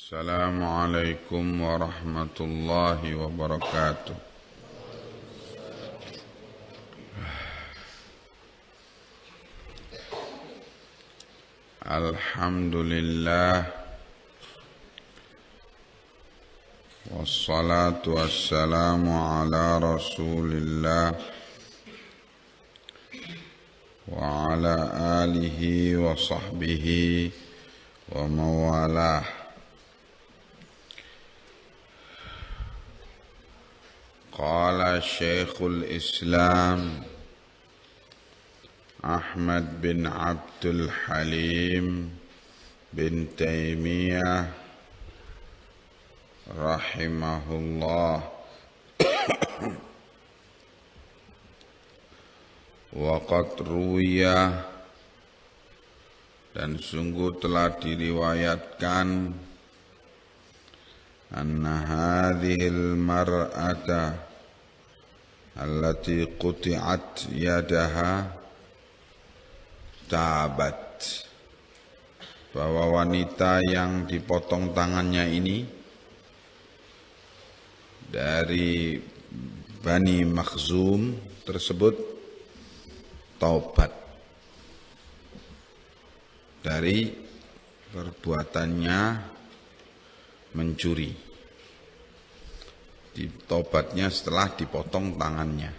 Assalamualaikum warahmatullahi wabarakatuh. Alhamdulillah, wassalatu wassalamu ala rasulillah wa ala alihi wa sahbihi wa mawalah. Qala Syekhul Islam Ahmad bin Abdul Halim bin Taimiyah rahimahullah wa qad ruwiya, dan sungguh telah diriwayatkan, anna hadhil mar'ata allati quti'at yadaha tabat, bahwa wanita yang dipotong tangannya ini dari Bani Makhzum tersebut taubat dari perbuatannya mencuri. Taubatnya setelah dipotong tangannya.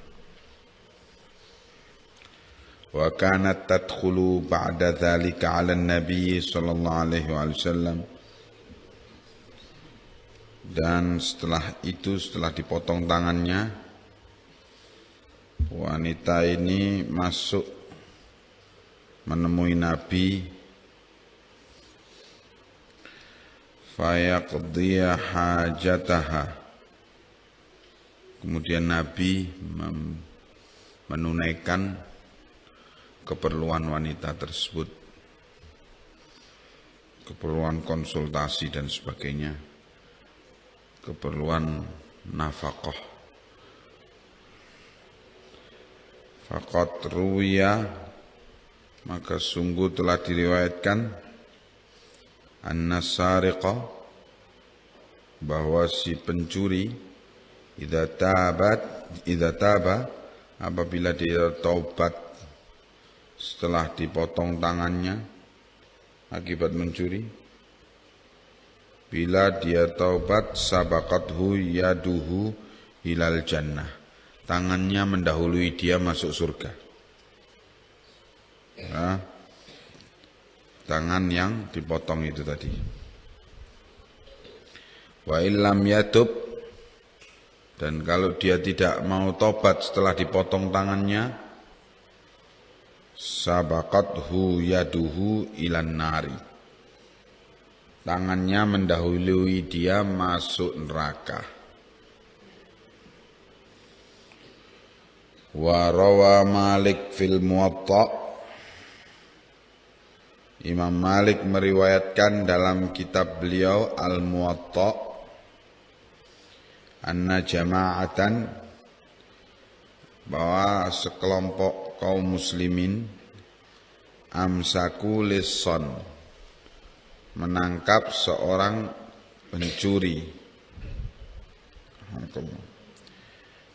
Wa kanat tadkhulu ba'da dzalika 'ala an-nabi sallallahu alaihi wasallam, dan setelah itu, setelah dipotong tangannya, wanita ini masuk menemui Nabi, fayaqdiya hajataha, kemudian Nabi menunaikan keperluan wanita tersebut, keperluan konsultasi dan sebagainya, keperluan nafkah. Faqad ruwiya, maka sungguh telah diriwayatkan, anna sariqa, bahwa si pencuri, idza taba, apabila dia taubat setelah dipotong tangannya akibat mencuri, bila dia taubat, sabaqathu yaduhu ilal jannah, tangannya mendahului dia masuk surga. Nah, tangan yang dipotong itu tadi. Wa illam yatub, dan kalau dia tidak mau tobat setelah dipotong tangannya, sabaqathu yaduhu ilan nari, tangannya mendahului dia masuk neraka. Wa rawa Malik fil Muwatta, Imam Malik meriwayatkan dalam kitab beliau Al-Muwatta, anna jama'atan, bahwa sekelompok kaum muslimin, amsaku lisson, menangkap seorang pencuri,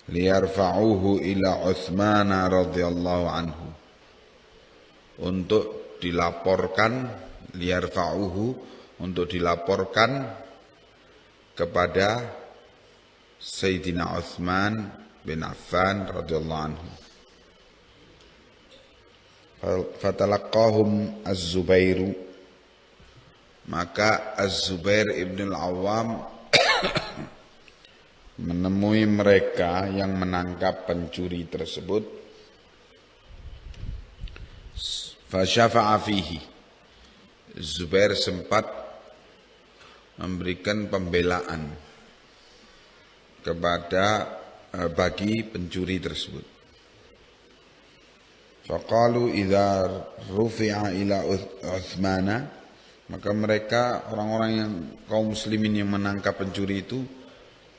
liyarfa'uhu ila Utsman radhiyallahu anhu, untuk dilaporkan, liyarfa'uhu, untuk dilaporkan kepada Sayyidina Utsman bin Affan radhiyallahu anhu. Fatalaqahum Az-Zubairu, maka Az-Zubair ibn al-Awwam menemui mereka yang menangkap pencuri tersebut. Fasyafa'a fihi, Zubair sempat memberikan pembelaan bagi pencuri tersebut. Faqalu idza rufi'a ila Utsmana, maka mereka, orang-orang yang kaum muslimin yang menangkap pencuri itu,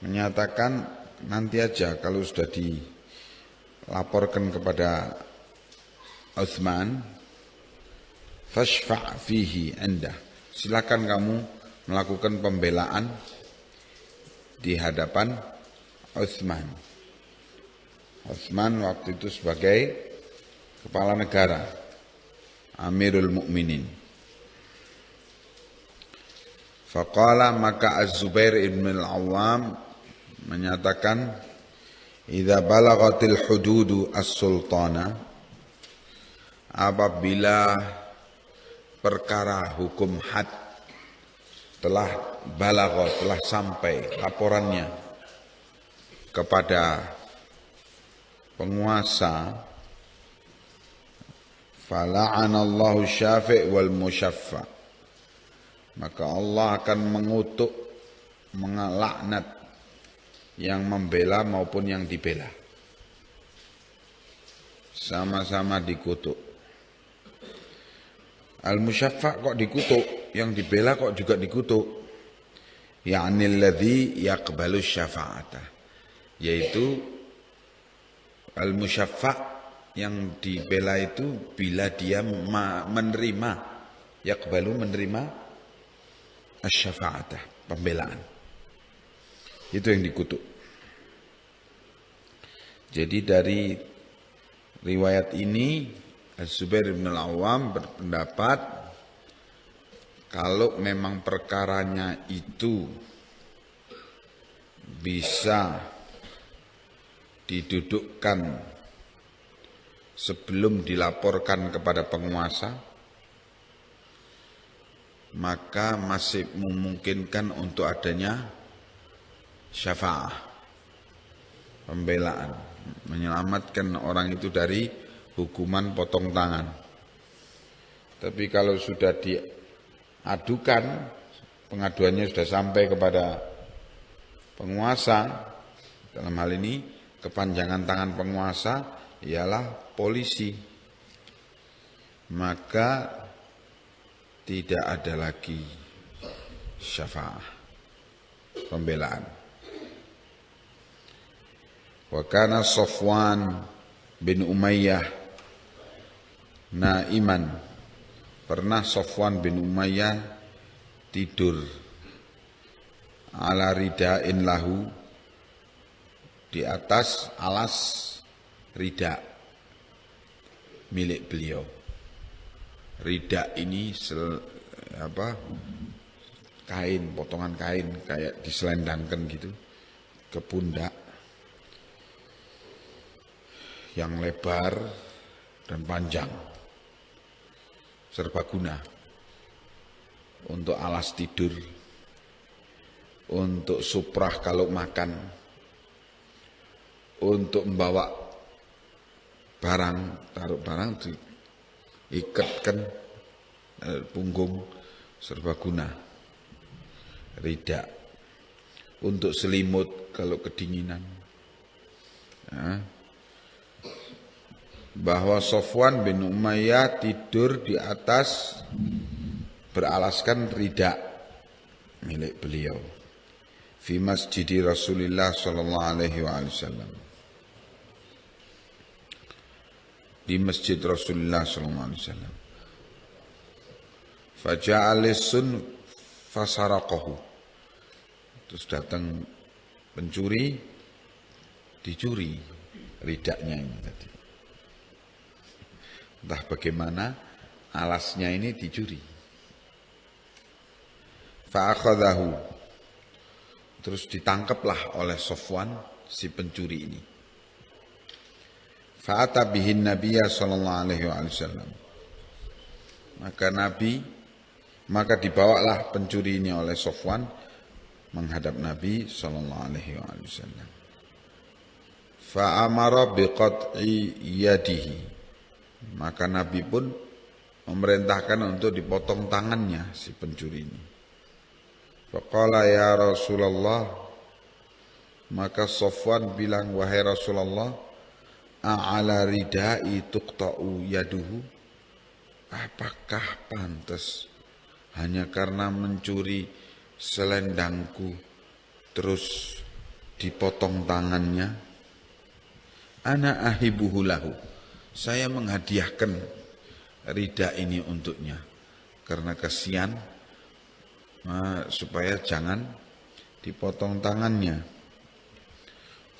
menyatakan, nanti aja kalau sudah dilaporkan kepada Utsman, fashfa' fihi indah, silakan kamu melakukan pembelaan di hadapan Utsman. Utsman waktu itu sebagai kepala negara, Amirul Mukminin. Faqala, maka Az-Zubair ibn al-Awwam menyatakan, idza balagatil hududu as-sultana, apabila perkara hukum had telah balagha, telah sampai laporannya kepada penguasa, fala'anallahu syafi' wal musyaffa, maka Allah akan mengutuk, melaknat yang membela maupun yang dibela, sama-sama dikutuk. Al-musyaffa' kok dikutuk, yang dibela kok juga dikutuk. Ya'ni alladhi yaqbalu syafa'ata, yaitu al-musyaffa' yang dibela itu bila dia menerima, yaqbalu, menerima asy-syafa'ata, pembelaan. Itu yang dikutuk. Jadi dari riwayat ini Az-Zubair bin Al-Awwam berpendapat kalau memang perkaranya itu bisa didudukkan sebelum dilaporkan kepada penguasa, maka masih memungkinkan untuk adanya syafa'ah, pembelaan, menyelamatkan orang itu dari hukuman potong tangan. Tapi kalau sudah diadukan, pengaduannya sudah sampai kepada penguasa, dalam hal ini kepanjangan tangan penguasa ialah polisi, maka tidak ada lagi syafa'ah, pembelaan. Wa kana Safwan bin Umayyah naiman, pernah Safwan bin Umayyah tidur ala rida'in lahu, di atas alas rida milik beliau. Rida ini kain, potongan kain kayak diselendangkan gitu ke pundak, yang lebar dan panjang, serbaguna untuk alas tidur, untuk suprah kalau makan, untuk membawa barang, taruh barang diikatkan punggung, serbaguna, rida, untuk selimut kalau kedinginan. Nah, bahwa Safwan bin Umayyah tidur di atas beralaskan rida milik beliau fi masjid Rasulullah sallallahu alaihi wasallam, di masjid Rasulullah sallallahu alaihi wasallam. Faja'alisun fasaraqahu, terus datang pencuri, dicuri ridanya ini tadi. Entah bagaimana alasnya ini dicuri. Fa'akhadahu, terus ditangkaplah oleh Safwan si pencuri ini. Fa'ata bihin Nabiya sallallahu alaihi wasallam, maka dibawalah pencuri ini oleh Safwan menghadap Nabi sallallahu alaihi wasallam. Fa'amara biqat'i yadihi, maka Nabi pun memerintahkan untuk dipotong tangannya si pencuri ini. Faqala ya Rasulullah, maka Safwan bilang, wahai Rasulullah, a'ala ridai tuqta'u yaduhu, apakah pantas hanya karena mencuri selendangku terus dipotong tangannya? Ana ahibuhu lahu, saya menghadiahkan rida ini untuknya karena kasihan supaya jangan dipotong tangannya.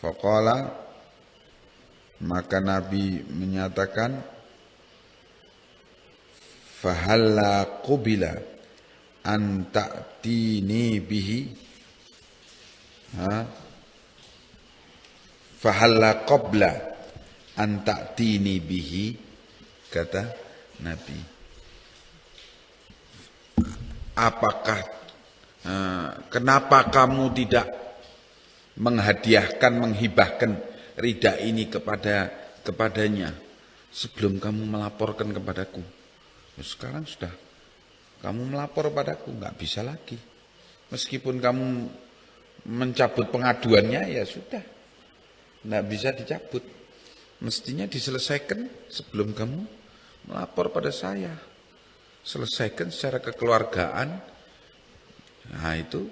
Faqala, maka Nabi menyatakan, fahalla qubila an ta'tini bihi, fahalla qabla an ta'tini bihi, kata Nabi, apakah kenapa kamu tidak menghadiahkan, menghibahkan rida ini kepadanya sebelum kamu melaporkan kepadaku? Sekarang sudah kamu melapor padaku, nggak bisa lagi. Meskipun kamu mencabut pengaduannya, ya sudah, nggak bisa dicabut. Mestinya diselesaikan sebelum kamu melapor pada saya. Selesaikan secara kekeluargaan. Nah itu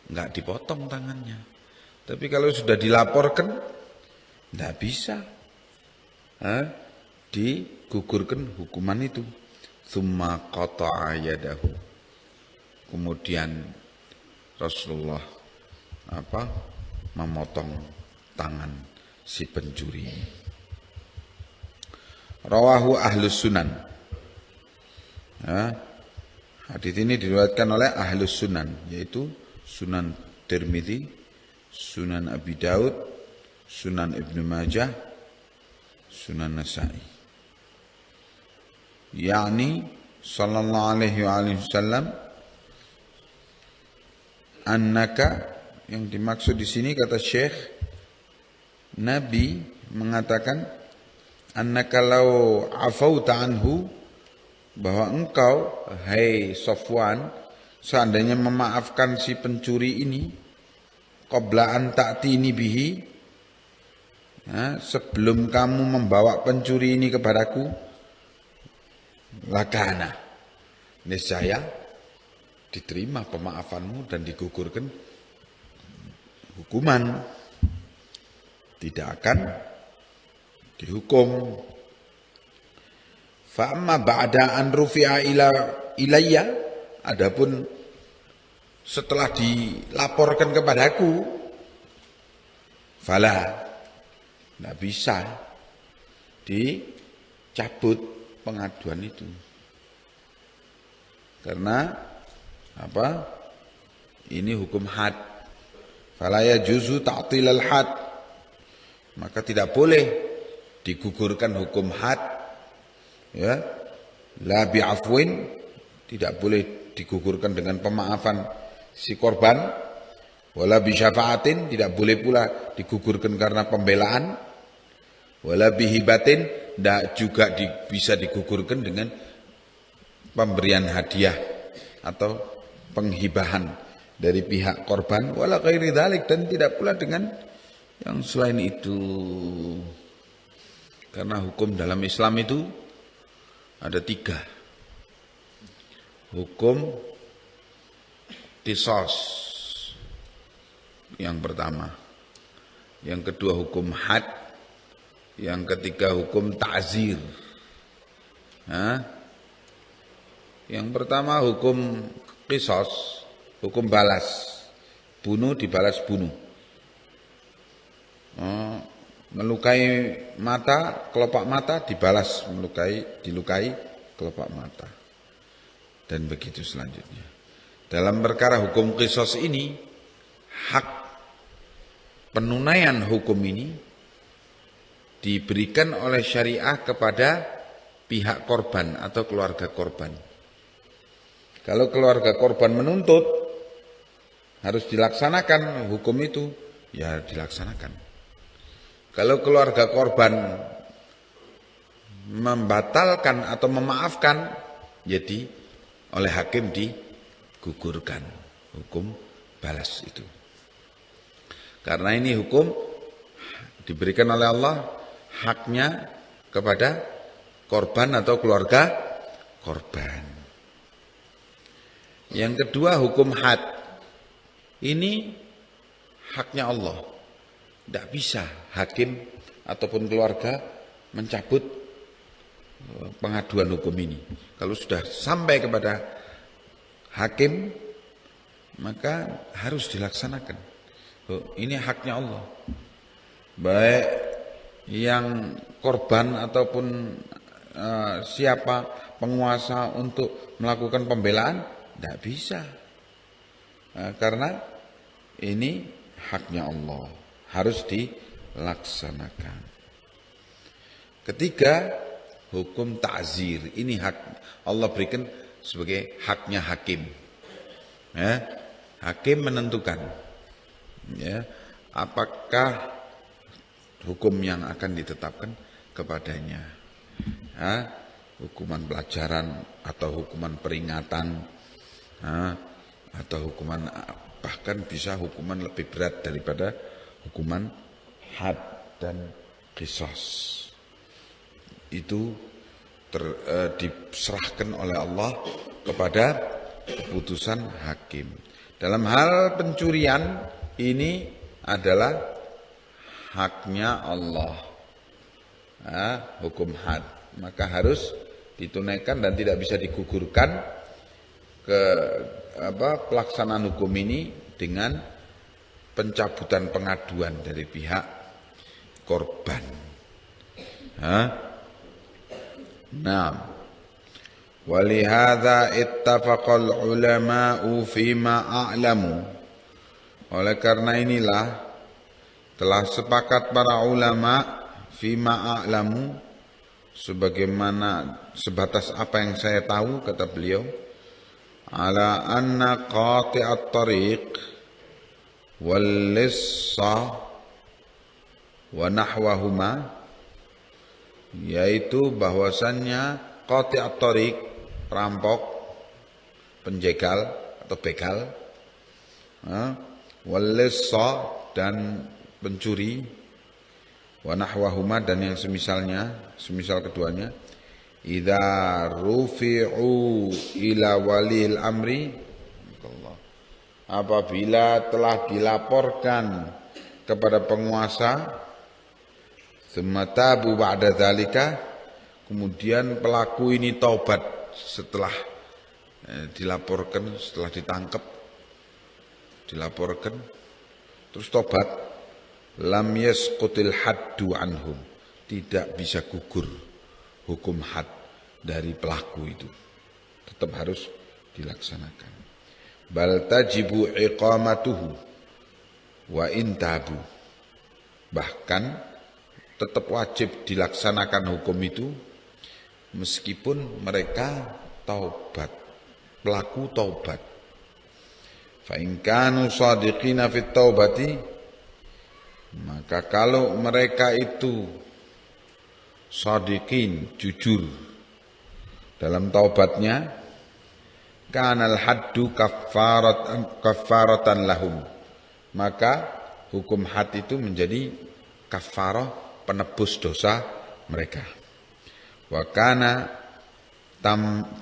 nggak dipotong tangannya. Tapi kalau sudah dilaporkan, nggak bisa digugurkan hukuman itu. Tsumma qata'a yadahu. Kemudian Rasulullah memotong tangan si pencuri. Rawahu ahlus sunan. Hadits ini diriwayatkan oleh ahlus sunan, yaitu Sunan Tirmidzi, Sunan Abi Daud, Sunan Ibnu Majah, Sunan Nasa'i. Yani sallallahu alaihi wasallam, annaka, yang dimaksud di sini kata Syekh, Nabi mengatakan annaka law afauta anhu, bahwa engkau, hai Safwan, seandainya memaafkan si pencuri ini, qabla an ta'tini bihi, sebelum kamu membawa pencuri ini kepadaku, lakana, niscaya diterima pemaafanmu dan digugurkan hukuman, tidak akan dihukum. Fa amma ba'da an rufi'a ilayya, adapun setelah dilaporkan kepadaku, fala, tidak bisa dicabut pengaduan itu. Karena ini hukum had. Fala yajuzu ta'til al-had, maka tidak boleh digugurkan hukum had, ya. La bi'afwin, tidak boleh digugurkan dengan pemaafan si korban. Wala bi syafa'atin, tidak boleh pula digugurkan karena pembelaan. Wala bihibatin, tidak juga bisa digugurkan dengan pemberian hadiah atau penghibahan dari pihak korban. Wala ghairi dzalik, dan tidak pula dengan yang selain itu. Karena hukum dalam Islam itu ada 3. Hukum qisas yang pertama, yang kedua hukum had, yang ketiga hukum ta'zir. Yang pertama hukum qisas, hukum balas, bunuh dibalas bunuh. Melukai mata, kelopak mata dibalas dilukai kelopak mata. Dan begitu selanjutnya. Dalam perkara hukum qisas ini, hak penunaian hukum ini diberikan oleh syariah kepada pihak korban atau keluarga korban. Kalau keluarga korban menuntut harus dilaksanakan hukum itu, ya dilaksanakan. Kalau keluarga korban membatalkan atau memaafkan, jadi oleh hakim digugurkan hukum balas itu. Karena ini hukum diberikan oleh Allah, haknya kepada korban atau keluarga korban. Yang kedua hukum had. Ini haknya Allah. Tidak bisa hakim ataupun keluarga mencabut pengaduan hukum ini. Kalau sudah sampai kepada hakim, maka harus dilaksanakan. Ini haknya Allah. Baik yang korban ataupun siapa penguasa untuk melakukan pembelaan, tidak bisa. Karena ini haknya Allah, harus dilaksanakan. Ketiga, hukum ta'zir. Ini hak Allah berikan sebagai haknya hakim. Ya, hakim menentukan, ya, apakah hukum yang akan ditetapkan kepadanya, ya, hukuman pelajaran atau hukuman peringatan, ya, atau hukuman, bahkan bisa hukuman lebih berat daripada hukuman had dan qisas. Itu diserahkan oleh Allah kepada keputusan hakim. Dalam hal pencurian ini adalah haknya Allah, hukum had, maka harus ditunaikan dan tidak bisa digugurkan ke pelaksanaan hukum ini dengan pencabutan pengaduan dari pihak korban. Nah, walihada ittafaqal ulama'u fima a'lamu. Oleh karena inilah telah sepakat para ulama fima a'lamu, sebagaimana sebatas apa yang saya tahu, kata beliau, ala anna qati'at tariq wal lissa wa nahwahuma, yaitu bahwasannya qati'at tariq, perampok, penjegal atau begal, wal lissa, dan pencuri, wa nahwahuma, dan yang semisalnya, semisal keduanya, idza rufi'u ila walil amri, apabila telah dilaporkan kepada penguasa, sematabu ba'da dzalika, kemudian pelaku ini taubat setelah dilaporkan, setelah ditangkap, dilaporkan terus taubat, lam yasqutil haddu anhum, tidak bisa gugur hukum had dari pelaku itu, tetap harus dilaksanakan. Bal tajibu iqamatuhu wa intabu, bahkan tetap wajib dilaksanakan hukum itu meskipun mereka taubat, pelaku taubat. Fa in kanu shadiqina fit taubati, maka kalau mereka itu shadiqin, jujur dalam taubatnya, kanal haddu kafaratan lahum, maka hukum had itu menjadi kafarah, penebus dosa mereka. Wa kana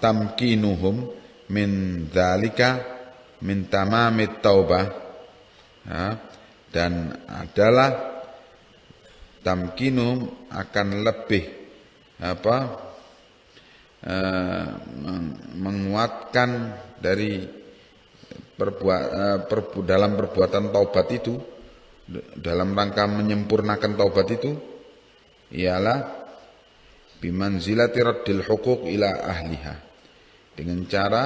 tamkinuhum min dzalika min tamamit taubah, dan adalah tamkinum akan lebih menguatkan dari dalam perbuatan taubat itu, dalam rangka menyempurnakan taubat itu, ialah bimanzilati raddil huquq ila ahliha, dengan cara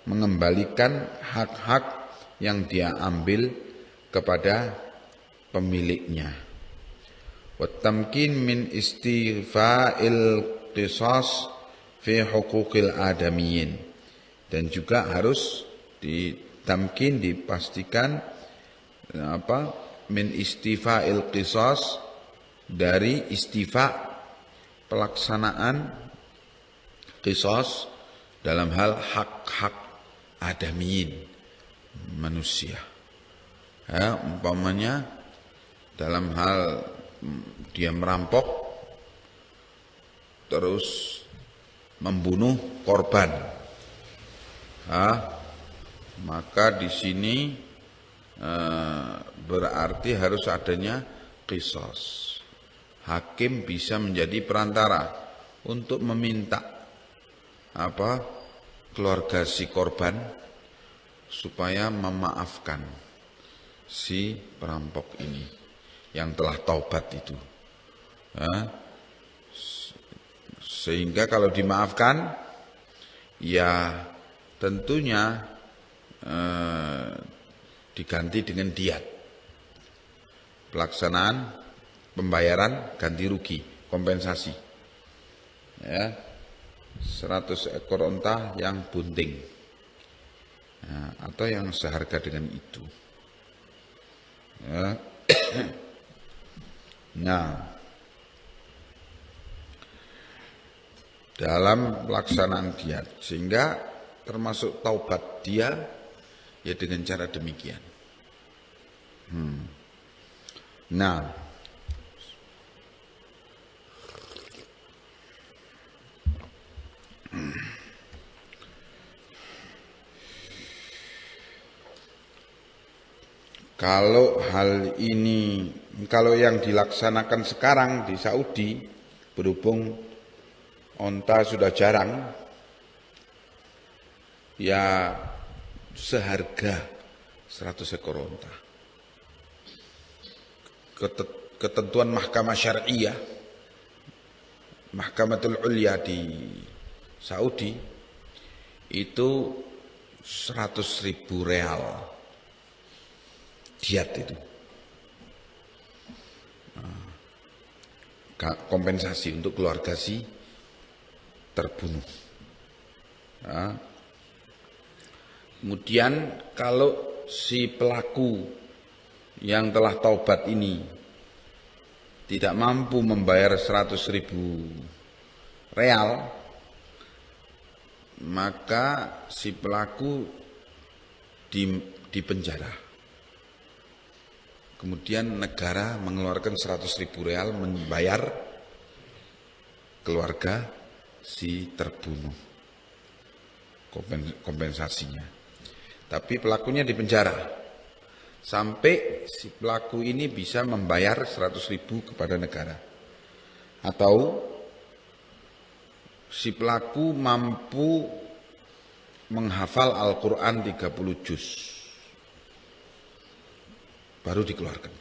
mengembalikan hak-hak yang dia ambil kepada pemiliknya. Wa tamkin min istighfa'il qisas fi huquqil adamiyyin, dan juga harus ditamkin, dipastikan min istifa'il qisas, dari istifa, pelaksanaan qisas dalam hal hak-hak adamiyin, manusia. Umpamanya dalam hal dia merampok terus membunuh korban, maka di sini berarti harus adanya qisas. Hakim bisa menjadi perantara untuk meminta keluarga si korban supaya memaafkan si perampok ini yang telah taubat itu. Sehingga kalau dimaafkan, ya tentunya diganti dengan diat, pelaksanaan pembayaran ganti rugi, kompensasi, ya, 100 ekor unta yang bunting, atau yang seharga dengan itu, ya. Nah, dalam pelaksanaan diat, sehingga termasuk taubat dia ya dengan cara demikian. Nah, kalau hal ini, kalau yang dilaksanakan sekarang di Saudi, berhubung onta sudah jarang, ya seharga 100 ekor onta. Ketentuan mahkamah syariah, Mahkamatul Ulya di Saudi, itu 100.000 real diat itu, kompensasi untuk keluarga si terbunuh. Kemudian kalau si pelaku yang telah taubat ini tidak mampu membayar 100.000 real, maka si pelaku dipenjara. Kemudian negara mengeluarkan 100.000 real membayar keluarga si terbunuh, kompensasinya. Tapi pelakunya dipenjara sampai si pelaku ini bisa membayar 100.000 kepada negara, atau si pelaku mampu menghafal Al-Quran 30 juz baru dikeluarkan.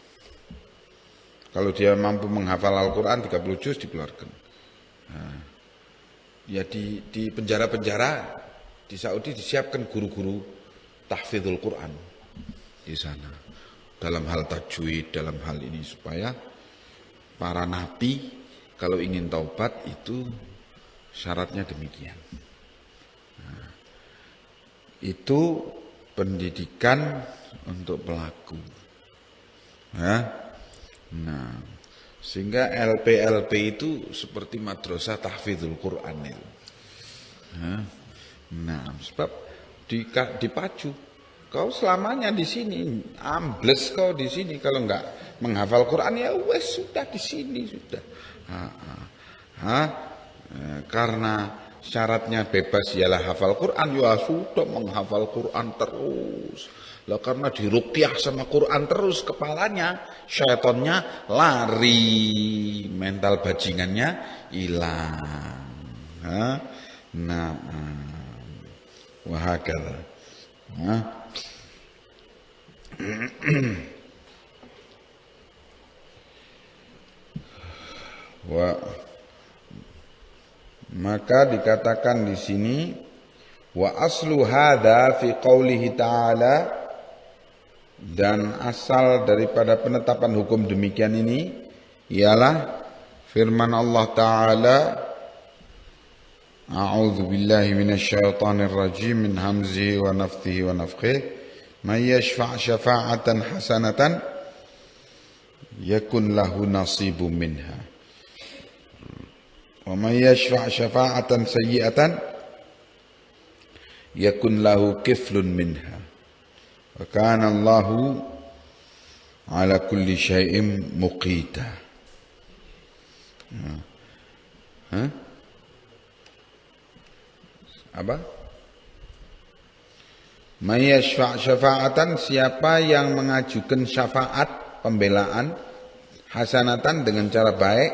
Kalau dia mampu menghafal Al-Quran 30 juz dikeluarkan. Ya di penjara-penjara di Saudi disiapkan guru-guru tahfidzul Quran di sana, dalam hal tajwid, dalam hal ini, supaya para napi kalau ingin taubat itu syaratnya demikian. Itu pendidikan untuk pelaku. Nah, sehingga LP itu seperti madrasah tahfidzul Quran itu. Nah, sebab dipacu. Kau selamanya di sini, ambles kau di sini, kalau enggak menghafal Quran ya wes sudah di sini sudah. Karena syaratnya bebas ialah hafal Quran, ya sudah menghafal Quran terus. Lah karena diruqyah sama Quran terus, kepalanya, syaitonnya lari, mental bajingannya hilang. Nah, wahakala. Maka dikatakan di sini, wa aslu hadza fi qoulihi ta'ala, dan asal daripada penetapan hukum demikian ini ialah firman Allah Ta'ala, a'udzu billahi minasyaitonir rajim min hamzihi wa nafthihi wa nafthihi, may yashfa' syafa'atan hasanatan yakun lahu nasibun minha wa may yashfa' syafa'atan sayyi'atan yakun lahu kiflun minha wa kana Allahu ala kulli syai'in muqita. Apa? May yashfa' syafa'atan, siapa yang mengajukan syafaat, pembelaan, hasanatan dengan cara baik,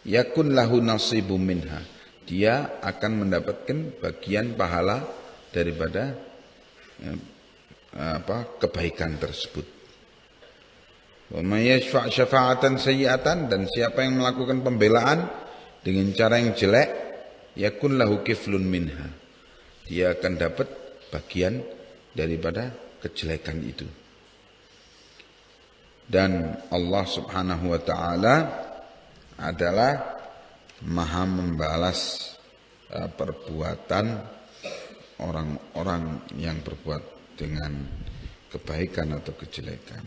yakun lahu nasibum minha, dia akan mendapatkan bagian pahala daripada kebaikan tersebut. Wa may yashfa' syafa'atan sayyi'atan, dan siapa yang melakukan pembelaan dengan cara yang jelek, yakun lahu kiflun minha, dia akan dapat bagian daripada kejelekan itu. Dan Allah Subhanahu wa taala adalah Maha membalas perbuatan orang-orang yang berbuat dengan kebaikan atau kejelekan.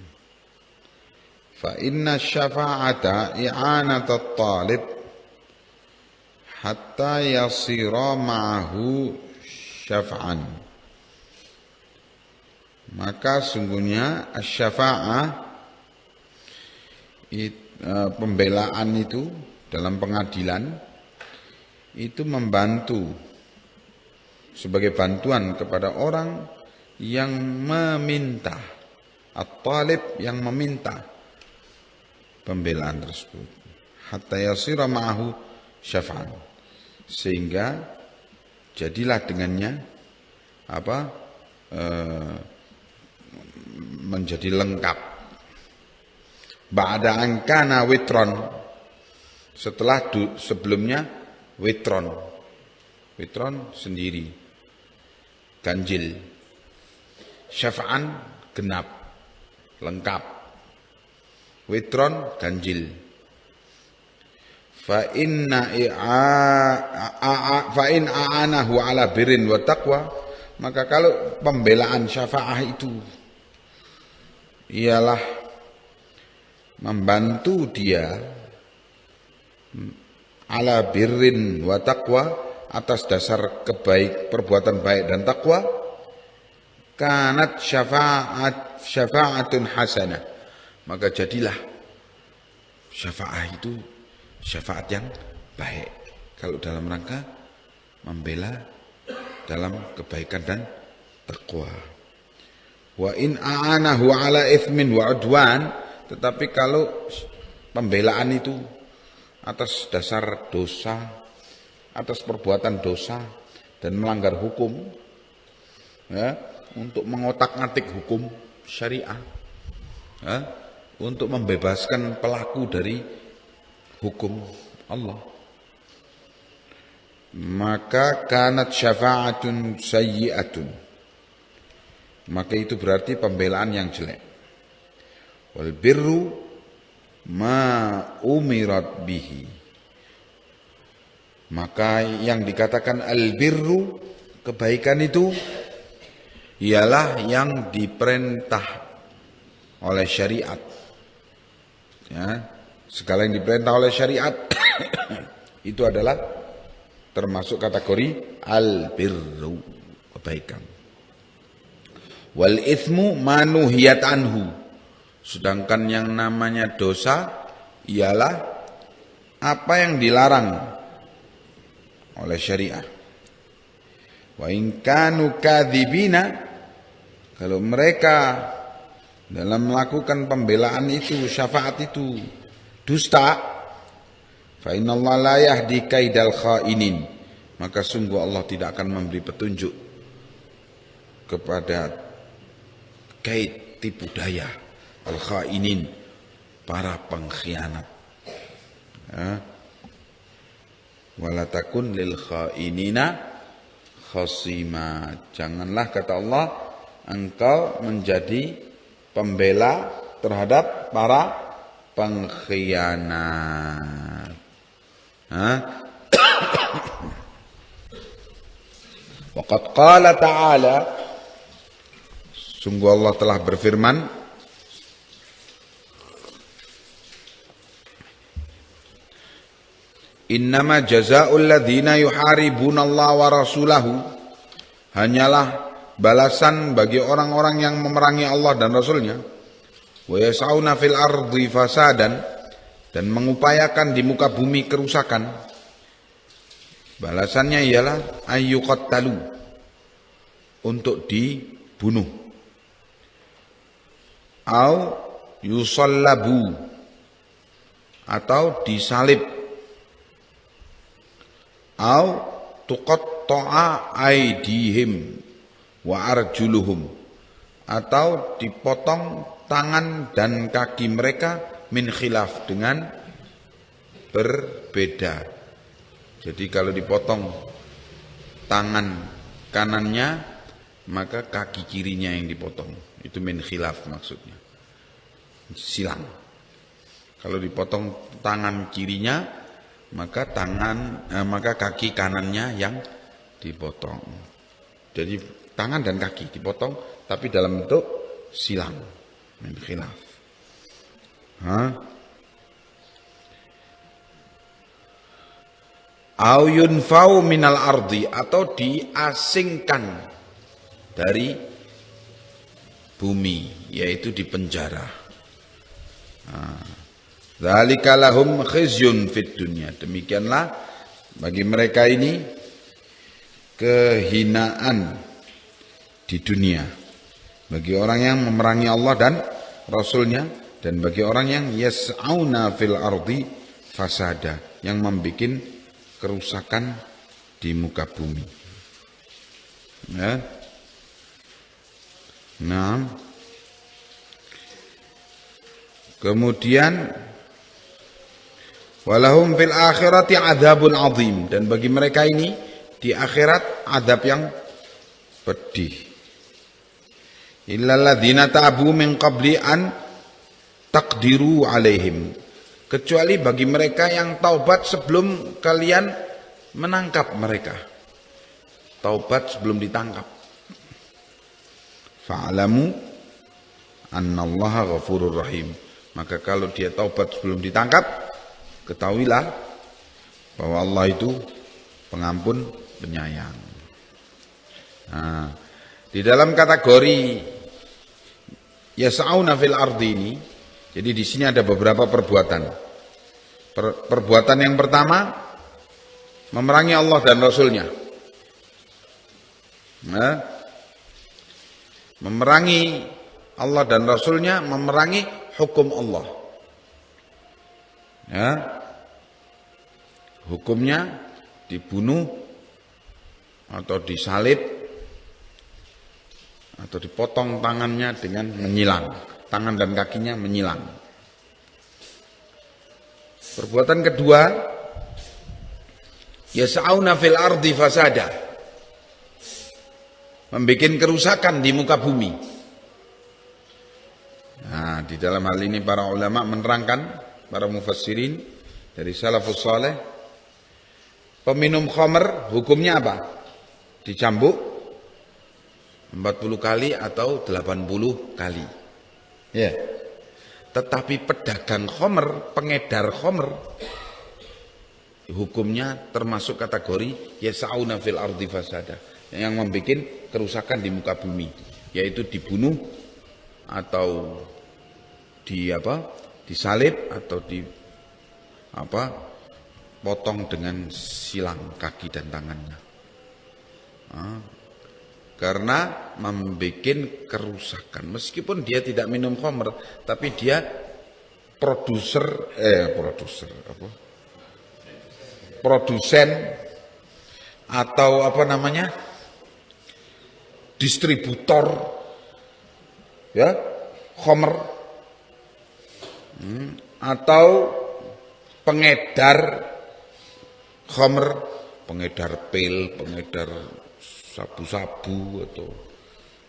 Fa inna syafa'ata i'anatat talib hatta yasira ma'ahu syaf'an. Maka sungguhnya syafa'ah, pembelaan itu dalam pengadilan itu membantu sebagai bantuan kepada orang yang meminta, at-talib, yang meminta pembelaan tersebut, hatta yasira ma'ahu syaf'an, sehingga jadilah dengannya menjadi lengkap. Ba'da an kana witron, setelah sebelumnya witron. Witron sendiri, ganjil. Syaf'an genap, lengkap. Witron ganjil. Fa in a'anahu ala birrin wa taqwa, maka kalau pembelaan syafa'ah itu ialah membantu dia ala birrin wa taqwa, atas dasar perbuatan baik dan takwa, kanat syafa'atun hasanah, maka jadilah syafa'ah itu syafaat yang baik kalau dalam rangka membela dalam kebaikan dan takwa. Wa in a'anahu ala ithmin wa udwan, tetapi kalau pembelaan itu atas dasar dosa, atas perbuatan dosa dan melanggar hukum, ya, untuk mengotak-ngatik hukum syariah, ya, untuk membebaskan pelaku dari hukum Allah, maka kanat syafa'atun sayyi'atun, maka itu berarti pembelaan yang jelek. Wal birru ma umirat bihi, maka yang dikatakan al birru, kebaikan itu ialah yang diperintah oleh syariat, ya, segala yang diperintah oleh syariat itu adalah termasuk kategori al birru, kebaikan. Wal ithmu ma nuhiyat anhu, sedangkan yang namanya dosa ialah apa yang dilarang oleh syariah. Wa in kanu kadzibina, kalau mereka dalam melakukan pembelaan itu, syafaat itu dusta, fa innallaha la yahdi kaidal khainin, maka sungguh Allah tidak akan memberi petunjuk kepada kaid, tipu daya al-khainin, para pengkhianat. Wala takun lil khainina khasima, janganlah, kata Allah, engkau menjadi pembela terhadap para pengkhianat. Waqad qala ta'ala, sungguh Allah telah berfirman, innama jazaa'ul ladzina yuharibuna Allah wa rasulahu, hanyalah balasan bagi orang-orang yang memerangi Allah dan Rasulnya, wa yas'auna fil ardi fasadan, dan mengupayakan di muka bumi kerusakan, balasannya ialah ayyuqattalu, untuk dibunuh, au yusallabu, atau disalib, au tuqatta'a aydihim, wa arjuluhum, atau dipotong tangan dan kaki mereka min khilaf, dengan berbeda. Jadi kalau dipotong tangan kanannya, maka kaki kirinya yang dipotong. Itu min khilaf maksudnya, silang. Kalau dipotong tangan kirinya, maka kaki kanannya yang dipotong. Jadi tangan dan kaki dipotong, tapi dalam bentuk silang, min khilaf. Au yunfau minal ardi, atau diasingkan dari bumi, yaitu dipenjara. Dzalika lahum khizyun fid dunya. Demikianlah bagi mereka ini kehinaan di dunia, bagi orang yang memerangi Allah dan Rasulnya, dan bagi orang yang yas'auna fil ardi fasada, yang membuat kerusakan di muka bumi. Ya. Nah, kemudian walahum fil akhirati adzabun azim, dan bagi mereka ini di akhirat azab yang pedih. Illal ladzina tabu min qabli an taqdiru alaihim, kecuali bagi mereka yang taubat sebelum kalian menangkap mereka. Taubat sebelum ditangkap. Fa'alamu annallaha ghafurur rahim. Maka kalau dia taubat sebelum ditangkap, ketahuilah bahwa Allah itu pengampun, penyayang. Nah, di dalam kategori yas'auna fil ardi ini, jadi di sini ada beberapa perbuatan. Perbuatan yang pertama, memerangi Allah dan Rasulnya. Nah, memerangi Allah dan Rasulnya, memerangi hukum Allah. Ya, hukumnya dibunuh atau disalib atau dipotong tangannya dengan menyilang, tangan dan kakinya menyilang. Perbuatan kedua, yas'auna fil ardi fasada, membikin kerusakan di muka bumi. Nah, di dalam hal ini para ulama menerangkan, para mufassirin dari salafus saleh, peminum khamr hukumnya apa? Dicambuk 40 kali atau 80 kali. Ya. Tetapi pedagang khamr, pengedar khamr, hukumnya termasuk kategori yas'auna fil ardi fasada, yang membuat kerusakan di muka bumi, yaitu dibunuh atau disalib atau potong dengan silang kaki dan tangannya. Karena membuat kerusakan, meskipun dia tidak minum khamr, tapi dia produsen atau distributor ya khamr, atau pengedar khamr, pengedar pil, pengedar sabu-sabu atau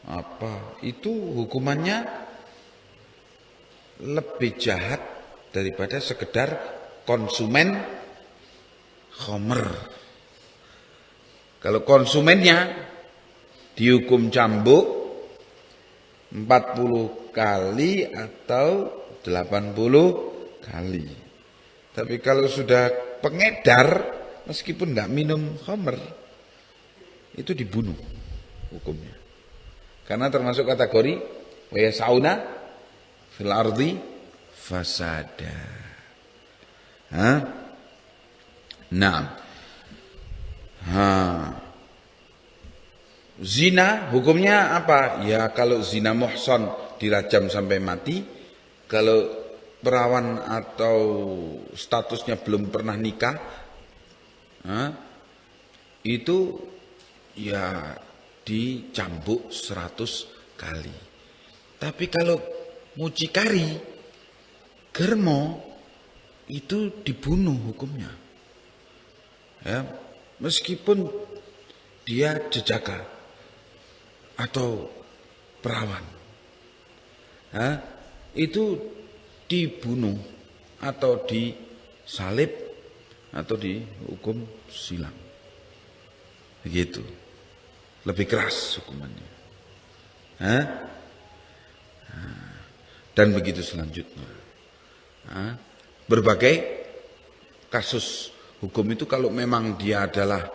apa, itu hukumannya lebih jahat daripada sekedar konsumen khamr. Kalau konsumennya dihukum cambuk 40 kali atau 80 kali. Tapi kalau sudah pengedar, meskipun nggak minum khamr, itu dibunuh hukumnya. Karena termasuk kategori wa yas'auna fil ardi fasada. Nah. Zina hukumnya apa? Ya kalau zina muhsan dirajam sampai mati. Kalau perawan atau statusnya belum pernah nikah, itu ya dicambuk 100 kali. Tapi kalau mucikari, germo, itu dibunuh hukumnya. Ya, meskipun dia jejaka atau perawan, ya, itu dibunuh atau disalib atau dihukum silang. Begitu. Lebih keras hukumannya. Hah? Dan begitu selanjutnya. Berbagai kasus hukum itu kalau memang dia adalah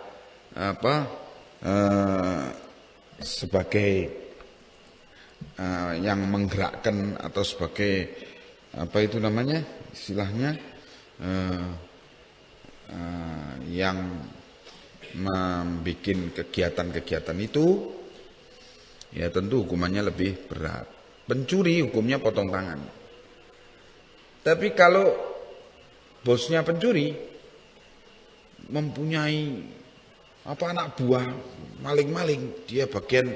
sebagai yang menggerakkan atau sebagai istilahnya yang membuat kegiatan-kegiatan itu, ya tentu hukumannya lebih berat. Pencuri hukumnya potong tangan. Tapi kalau bosnya pencuri mempunyai anak buah maling-maling, dia bagian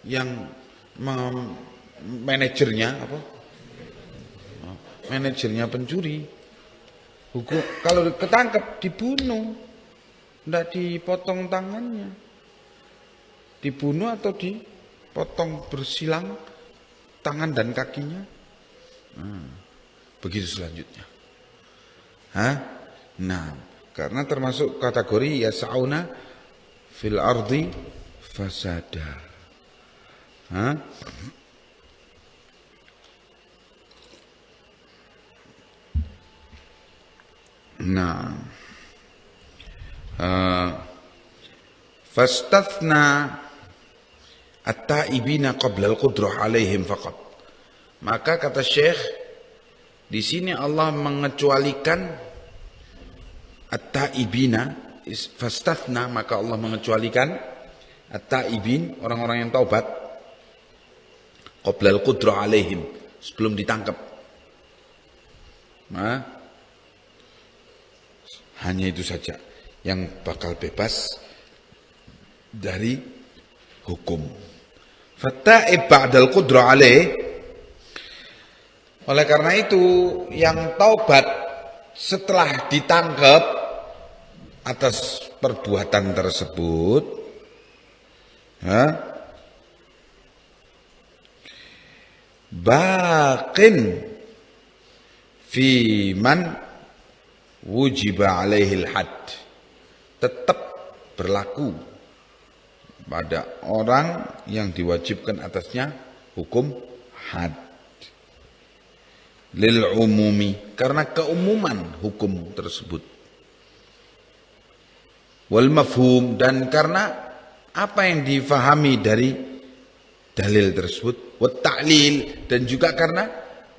yang manajernya pencuri, hukum kalau ketangkep dibunuh. Tidak dipotong tangannya, dibunuh atau dipotong bersilang tangan dan kakinya. Begitu selanjutnya. Nah, karena termasuk kategori yas'auna fil ardi fasada. Nah, fastathna at-ta'ibina qabla al-qudrah alaihim faqat. Maka kata Syekh, di sini Allah mengecualikan at-ta'ibina, fastathna, maka Allah mengecualikan at-ta'ibin, orang-orang yang taubat, qabla al-qudrah alaihim, sebelum ditangkap. Hanya itu saja yang bakal bebas dari hukum. Fatta'ib ba'dal qudrah alaih. Oleh karena itu, yang taubat setelah ditangkap atas perbuatan tersebut, baqin fi man wujiba alaihil had, tetap berlaku pada orang yang diwajibkan atasnya hukum had. Lil umumi, karena keumuman hukum tersebut. Wal mafhum, dan karena apa yang difahami dari dalil tersebut. Wat ta'lil, dan juga karena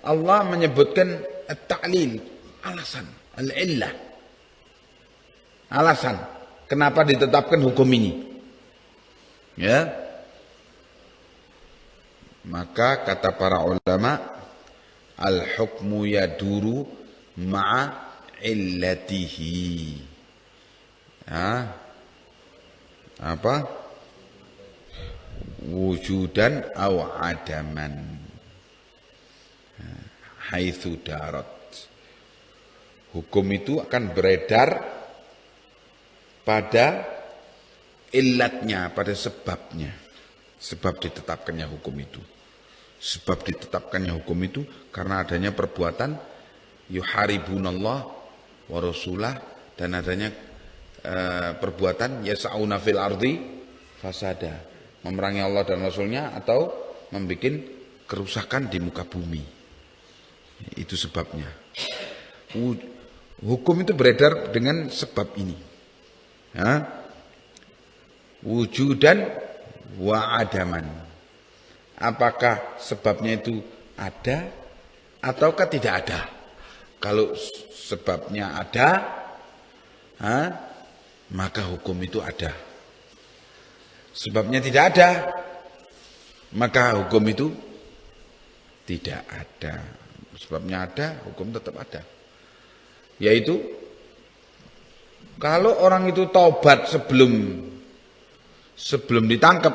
Allah menyebutkan at-ta'lil, alasan, al-illah, alasan kenapa ditetapkan hukum ini. Ya. Maka kata para ulama, al-hukmu yaduru ma'a illatihi. Wujudan aw adaman. Haitsu darat. Hukum itu akan beredar pada illatnya, pada sebabnya. Sebab ditetapkannya hukum itu. Sebab ditetapkannya hukum itu karena adanya perbuatan yuharibunallah wa rasulah, dan adanya perbuatan yas'auna fil ardi fasada, memerangi Allah dan Rasulnya atau membuat kerusakan di muka bumi. Itu sebabnya. Hukum itu beredar dengan sebab ini. Wujudan wa adaman. Apakah sebabnya itu ada ataukah tidak ada? Kalau sebabnya ada, maka hukum itu ada. Sebabnya tidak ada, maka hukum itu tidak ada. Sebabnya ada, hukum tetap ada. Yaitu kalau orang itu taubat sebelum ditangkap,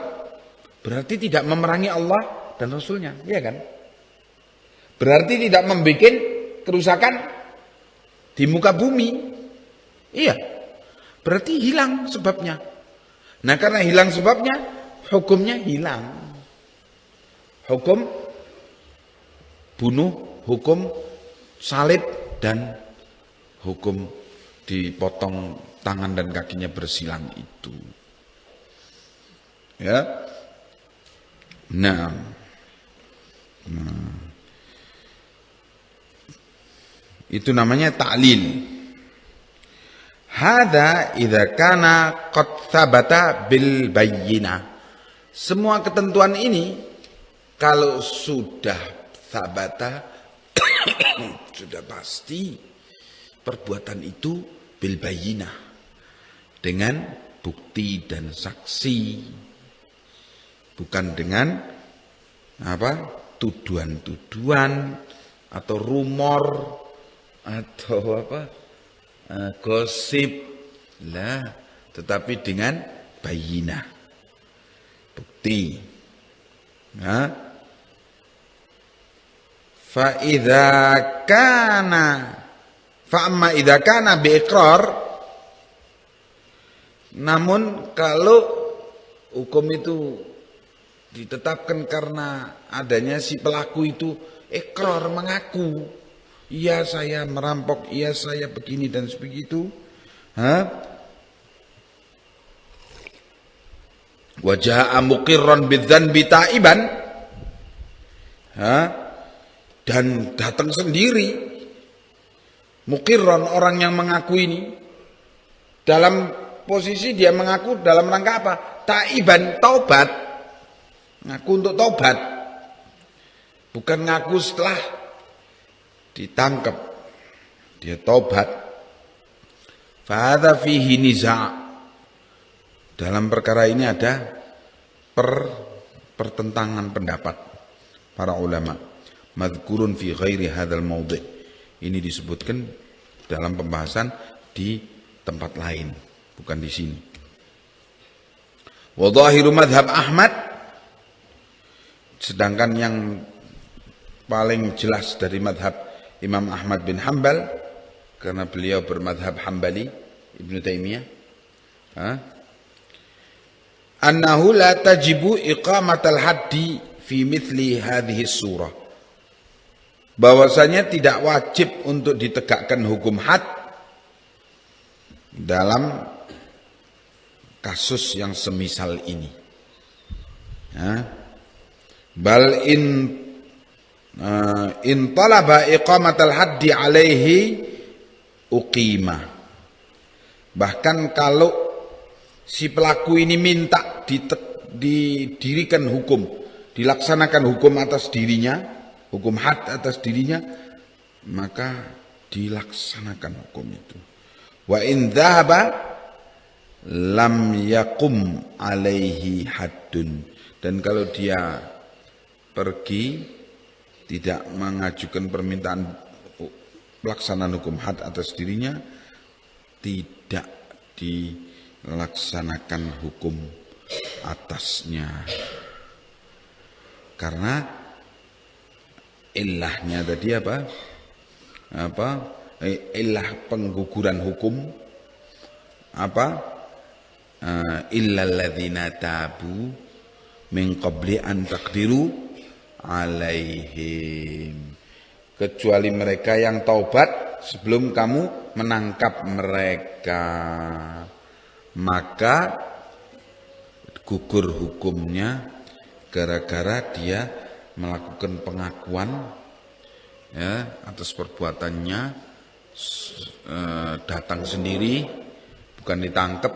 berarti tidak memerangi Allah dan Rasulnya, iya kan? Berarti tidak membuat kerusakan di muka bumi. Iya. Berarti hilang sebabnya. Nah, karena hilang sebabnya, hukumnya hilang. Hukum bunuh, hukum salib, dan hukum dipotong tangan dan kakinya bersilang itu. Ya. Nah. Itu namanya ta'lil. Hadza idza kana qad thabata bil bayyinah. Semua ketentuan ini kalau sudah thabata sudah pasti perbuatan itu bil bayyinah, dengan bukti dan saksi, bukan dengan tuduhan-tuduhan atau rumor atau gosip lah, tetapi dengan bayyinah, bukti. Nah, fa amma idza kana bi iqrar. Namun kalau hukum itu ditetapkan karena adanya si pelaku itu ikrar, mengaku, iya saya merampok, iya saya begini dan sebegitu, wa jaa muqirran bidzanbi ta'iban, dan datang sendiri muqirran, orang yang mengaku ini dalam posisi dia mengaku dalam rangka apa? Ta'iban, taubat, ngaku untuk taubat, bukan ngaku setelah ditangkap dia taubat. Fahadha fihi niza'. Dalam perkara ini ada pertentangan pendapat para ulama. Madhkurun fi ghairi hadzal mawdi'. Ini disebutkan dalam pembahasan di tempat lain, bukan di sini. Wa dhahiru madhab Ahmad, sedangkan yang paling jelas dari madhab Imam Ahmad bin Hanbal, karena beliau bermadhab Hambali, Ibnu Taimiyah, annahu la tajibu iqamatal haddi fi mithli hadhihi surah, bahwasanya tidak wajib untuk ditegakkan hukum had dalam kasus yang semisal ini. Bal in talaba iqamatal haddi alaihi uqimah. Bahkan kalau si pelaku ini minta didirikan hukum, dilaksanakan hukum atas dirinya, hukum had atas dirinya, maka dilaksanakan hukum itu. Wa in dhahaba lam yakum alaihi haddun. Dan kalau dia pergi tidak mengajukan permintaan pelaksanaan hukum had atas dirinya, tidak dilaksanakan hukum atasnya, karena illahnya tadi illah pengguguran hukum illal ladzina tabu min qabli an taqdiru alaihim, kecuali mereka yang taubat sebelum kamu menangkap mereka, maka gugur hukumnya gara-gara dia melakukan pengakuan atas perbuatannya, datang sendiri, bukan ditangkap,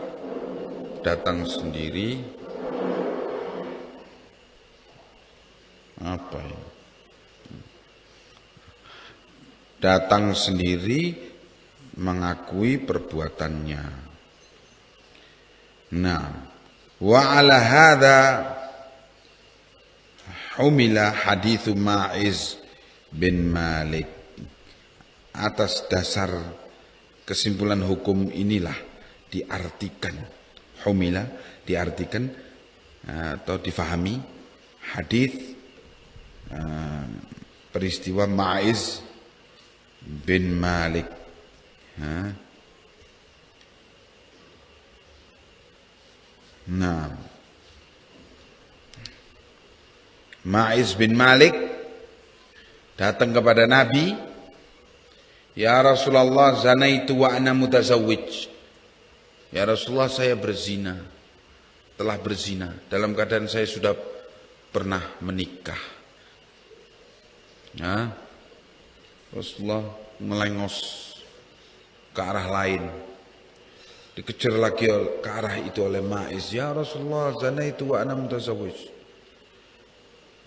datang sendiri. Apa ya? Datang sendiri mengakui perbuatannya. Nah, wa ala hadza humila haditsu Ma'iz bin Malik. Atas dasar kesimpulan hukum inilah diartikan humila, diartikan atau difahami hadis peristiwa Ma'iz bin Malik. Nah, Ma'iz bin Malik datang kepada Nabi, "Ya Rasulullah, zanaitu wa ana mutazawwij." Ya Rasulullah, saya berzina, telah berzina dalam keadaan saya sudah pernah menikah. Ya, Rasulullah melengos ke arah lain, dikejar lagi ke arah itu oleh Ma'iz. "Ya Rasulullah, zanaitu wa ana mutazawwij."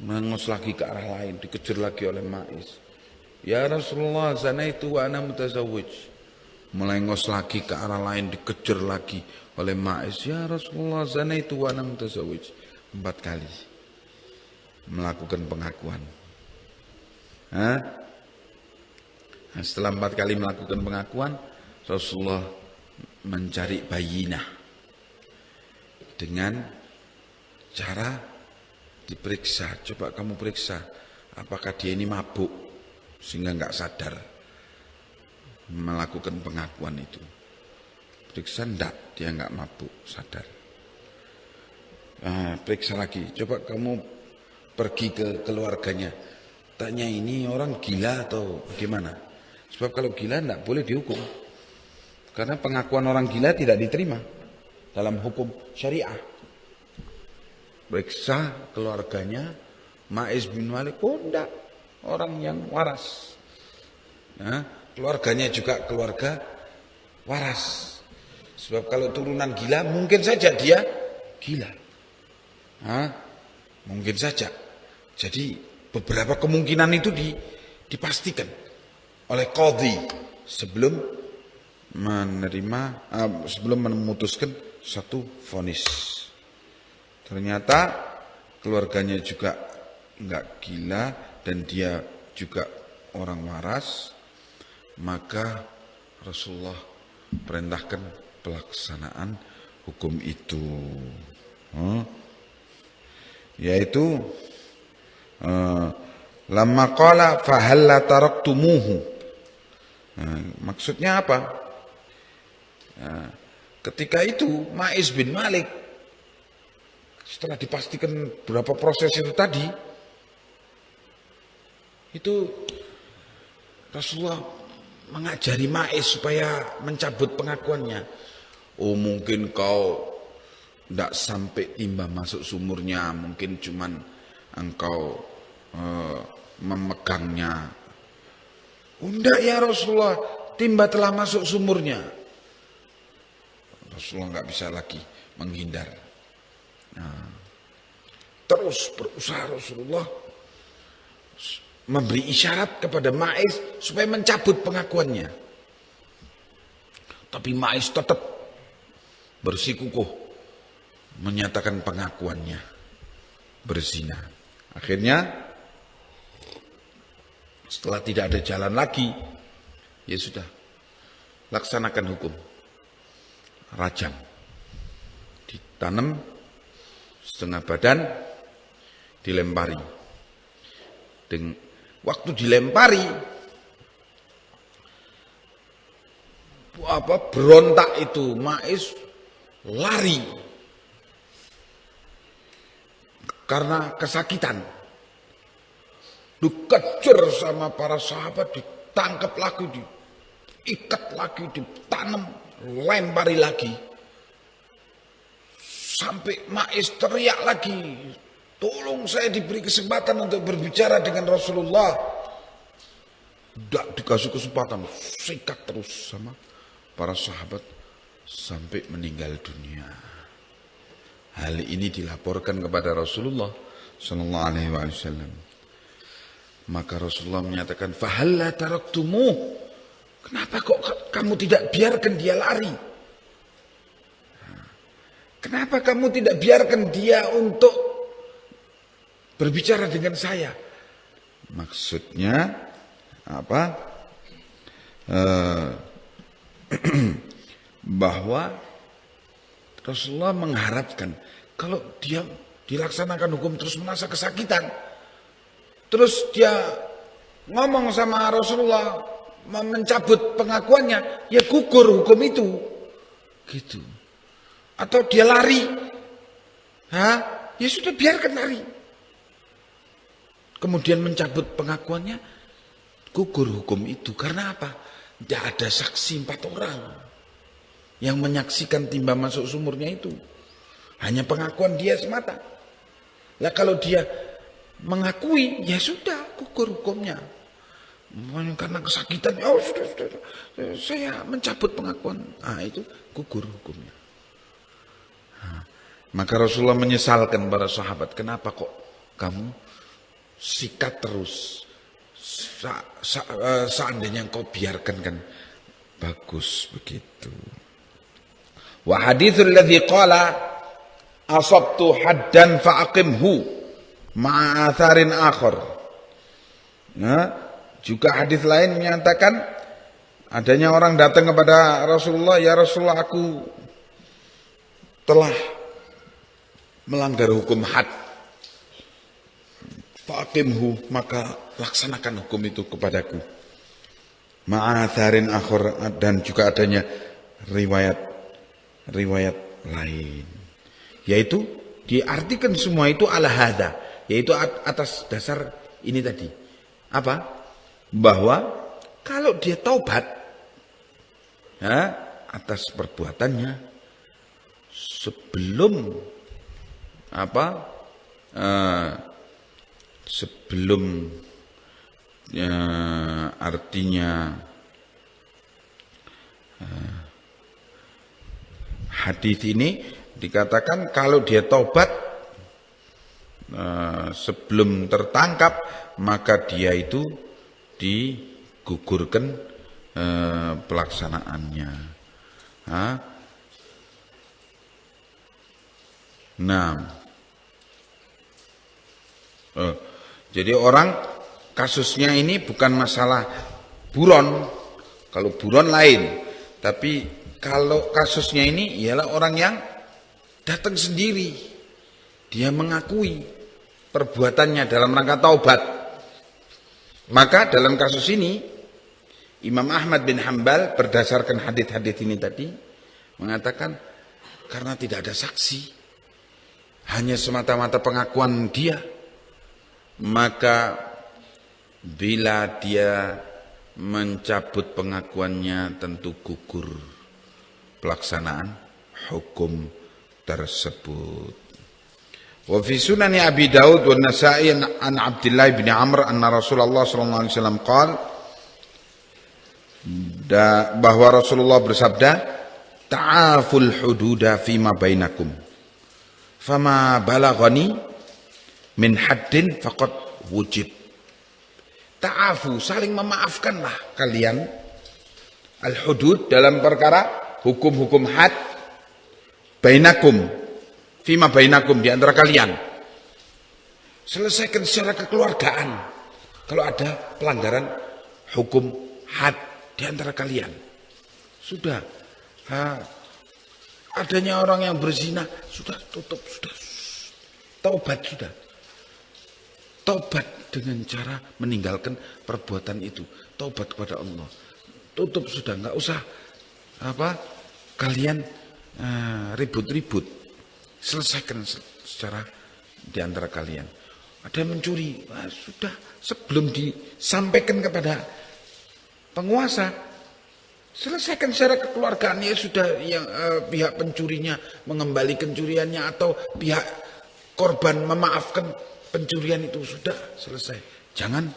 Melengos lagi ke arah lain, dikejar lagi oleh Ma'iz. "Ya Rasulullah, zanaitu wa ana mutazawwij." Melengos lagi ke arah lain, dikejar lagi oleh Ma'iz. "Ya Rasulullah, zanaitu wa ana mutazawwij." 4 kali melakukan pengakuan. Nah, setelah 4 kali melakukan pengakuan, Rasulullah mencari bayinah dengan cara diperiksa. Coba kamu periksa apakah dia ini mabuk sehingga enggak sadar melakukan pengakuan itu. Periksa enggak, dia enggak mabuk, sadar. Periksa lagi, coba kamu pergi ke keluarganya, tanya ini orang gila atau bagaimana. Sebab kalau gila enggak boleh dihukum, karena pengakuan orang gila tidak diterima dalam hukum syariah. Periksa keluarganya Ma'iz bin Malik, oh enggak, orang yang waras. Keluarganya juga keluarga waras. Sebab kalau turunan gila mungkin saja dia gila. Mungkin saja. Jadi beberapa kemungkinan itu dipastikan oleh qadhi sebelum memutuskan satu vonis. Ternyata keluarganya juga enggak gila dan dia juga orang waras, maka Rasulullah perintahkan pelaksanaan hukum itu, yaitu lamma qala fa halla taraktumuhu. Maksudnya apa? Ketika itu Ma'iz bin Malik setelah dipastikan berapa proses itu tadi, itu Rasulullah mengajari Ma'iz supaya mencabut pengakuannya. Oh, mungkin kau tidak sampai timba masuk sumurnya, mungkin cuman engkau memegangnya. Enggak ya Rasulullah, timba telah masuk sumurnya. Rasulullah enggak bisa lagi menghindar. Terus berusaha Rasulullah memberi isyarat kepada Ma'iz supaya mencabut pengakuannya. Tapi Ma'iz tetap bersikukuh menyatakan pengakuannya berzina. Akhirnya setelah tidak ada jalan lagi, ya sudah, laksanakan hukum rajam, ditanam setengah badan, dilempari. Dan waktu dilempari, berontak itu Ma'iz lari karena kesakitan. Dikejar sama para sahabat, ditangkap lagi, diikat lagi, ditanam, lempari lagi. Sampai Ma'iz teriak lagi, tolong saya diberi kesempatan untuk berbicara dengan Rasulullah. Tidak dikasih kesempatan, sikat terus sama para sahabat sampai meninggal dunia. Hal ini dilaporkan kepada Rasulullah sallallahu alaihi wasallam. Maka Rasulullah menyatakan, "Fahalla taraktumuh?" Kenapa kok kamu tidak biarkan dia lari? Kenapa kamu tidak biarkan dia untuk berbicara dengan saya? Maksudnya apa? Bahwa Rasulullah mengharapkan kalau dia dilaksanakan hukum terus merasa kesakitan. Terus dia ngomong sama Rasulullah mencabut pengakuannya, ya gugur hukum itu. Gitu. Atau dia lari. Ya sudah biarkan lari. Kemudian mencabut pengakuannya, gugur hukum itu. Karena apa? Tidak ada saksi 4 orang yang menyaksikan timba masuk sumurnya itu. Hanya pengakuan dia semata. Lah kalau dia mengakui, ya sudah gugur hukumnya. Karena kesakitan, sudah, saya mencabut pengakuan. Itu gugur hukumnya. Maka Rasulullah menyesalkan para sahabat, kenapa kok kamu sikat terus? Seandainya kau biarkan kan bagus begitu. Wa hadithul ladzi qala asabtu haddan fa'aqimhu ma'a atharin akhar. Juga hadis lain menyatakan adanya orang datang kepada Rasulullah, ya Rasulullah, aku telah melanggar hukum had. Fa'aqimhu, maka laksanakan hukum itu kepadaku. Ma'atharin akhir, dan juga adanya riwayat lain. Yaitu diartikan semua itu ala hadza, yaitu atas dasar ini tadi. Apa? Bahwa kalau dia taubat atas perbuatannya sebelum artinya hadis ini dikatakan kalau dia taubat sebelum tertangkap, maka dia itu digugurkan pelaksanaannya. Jadi orang kasusnya ini bukan masalah buron. Kalau buron lain, tapi kalau kasusnya ini ialah orang yang datang sendiri, dia mengakui perbuatannya dalam rangka taubat. Maka dalam kasus ini Imam Ahmad bin Hanbal berdasarkan hadis-hadis ini tadi mengatakan karena tidak ada saksi, hanya semata-mata pengakuan dia, maka bila dia mencabut pengakuannya tentu gugur pelaksanaan hukum tersebut. Wa fi sunani Abi Daud wa Nasa'i an Abdullah bin Amr anna Rasulullah sallallahu alaihi wasallam qala, bahwa Rasulullah bersabda, ta'aful hududa fima bainakum fama balaghani min haddin faqad wujib. Ta'afu, saling memaafkanlah kalian al-hudud dalam perkara hukum-hukum had bainakum fima bainakum, di antara kalian. Selesaikan secara kekeluargaan kalau ada pelanggaran hukum had di antara kalian. Sudah adanya orang yang berzina, sudah tutup, sudah taubat, sudah taubat dengan cara meninggalkan perbuatan itu, taubat kepada Allah, tutup sudah, nggak usah kalian ribut-ribut. Selesaikan secara di antara kalian. Ada mencuri, sudah sebelum disampaikan kepada penguasa, selesaikan secara kekeluargaan. Ya sudah, yang pihak pencurinya mengembalikan curiannya atau pihak korban memaafkan pencurian itu, sudah selesai. Jangan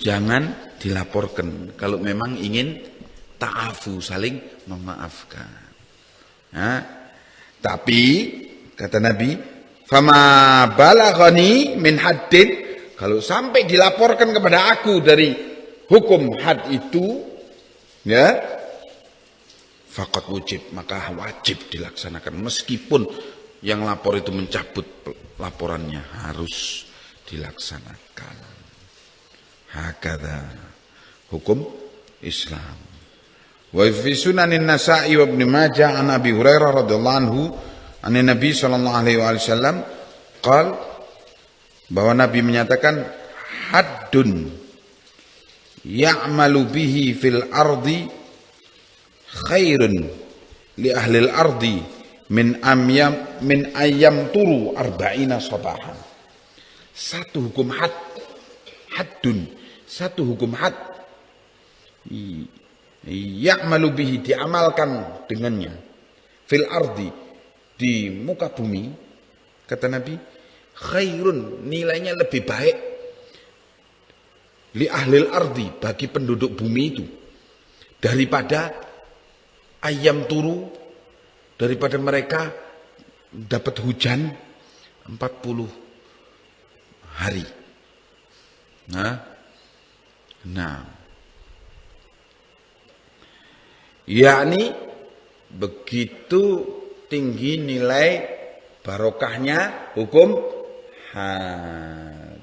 jangan dilaporkan kalau memang ingin ta'afu, saling memaafkan. Tapi kata Nabi, fama balaghani min haddin, kalau sampai dilaporkan kepada aku dari hukum had itu, ya, faqad wujib, maka wajib dilaksanakan, meskipun yang lapor itu mencabut laporannya, harus dilaksanakan. Hakadha hukum Islam. Wa fi sunanin Nasa'i wa Ibnu Majah an Abi Hurairah radhiyallahu anhu Nabi sallallahu alaihi wasallam qal, bahwa Nabi menyatakan haddun ya'malu bihi fil ardi khairun li ahli al-ardi min ayyam turu arba'ina sabahan. Satu hukum haddun, satu hukum had ya'malu bihi, diamalkan dengannya, fil ardi, di muka bumi, kata Nabi, khairun, nilainya lebih baik, li ahlil ardi, bagi penduduk bumi itu, daripada ayam turu, daripada mereka dapat hujan 40 hari. Nah, yakni begitu tinggi nilai barokahnya hukum had,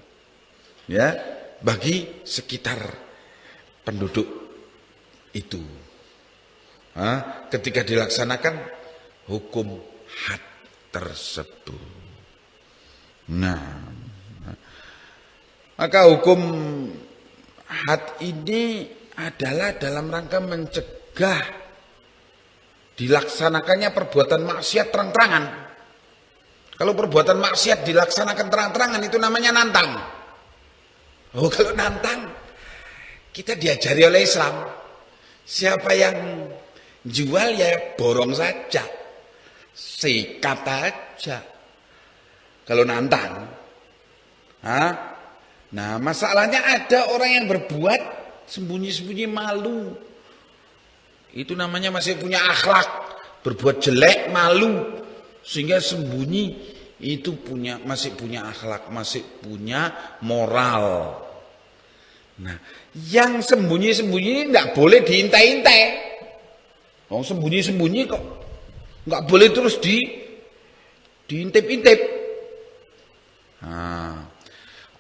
ya, bagi sekitar penduduk itu. Ketika dilaksanakan hukum had tersebut. Nah, maka hukum had ini adalah dalam rangka mencegah dilaksanakannya perbuatan maksiat terang-terangan. Kalau perbuatan maksiat dilaksanakan terang-terangan itu namanya nantang. Oh, kalau nantang kita diajari oleh Islam, siapa yang jual ya borong saja, sikat aja. Kalau nantang, nah masalahnya ada orang yang berbuat sembunyi-sembunyi malu. Itu namanya masih punya akhlak, berbuat jelek malu, sehingga sembunyi itu masih punya akhlak, masih punya moral. Nah, yang sembunyi-sembunyi tidak boleh diintai-intai. Sembunyi-sembunyi kok nggak boleh terus diintip-intip.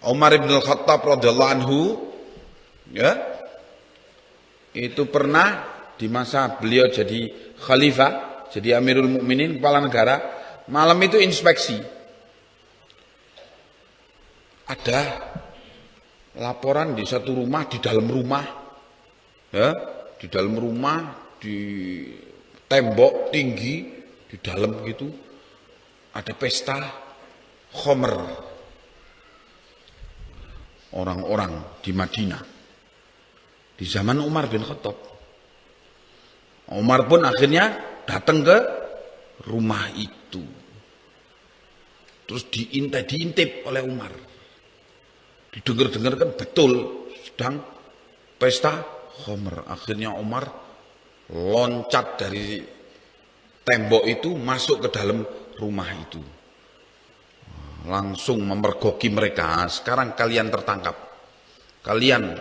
Umar bin Khattab radhiyallahu anhu, ya, itu pernah di masa beliau jadi khalifah, jadi Amirul Mukminin, kepala negara, malam itu inspeksi. Ada laporan di satu rumah, di dalam rumah, ya, di dalam rumah, di tembok tinggi, di dalam gitu, ada pesta khomer. Orang-orang di Madinah di zaman Umar bin Khattab. Umar pun akhirnya datang ke rumah itu. Terus diintip oleh Umar. Didengar-dengar kan betul sedang pesta khomer. Akhirnya Umar loncat dari tembok itu masuk ke dalam rumah itu. Langsung memergoki mereka. Sekarang kalian tertangkap. Kalian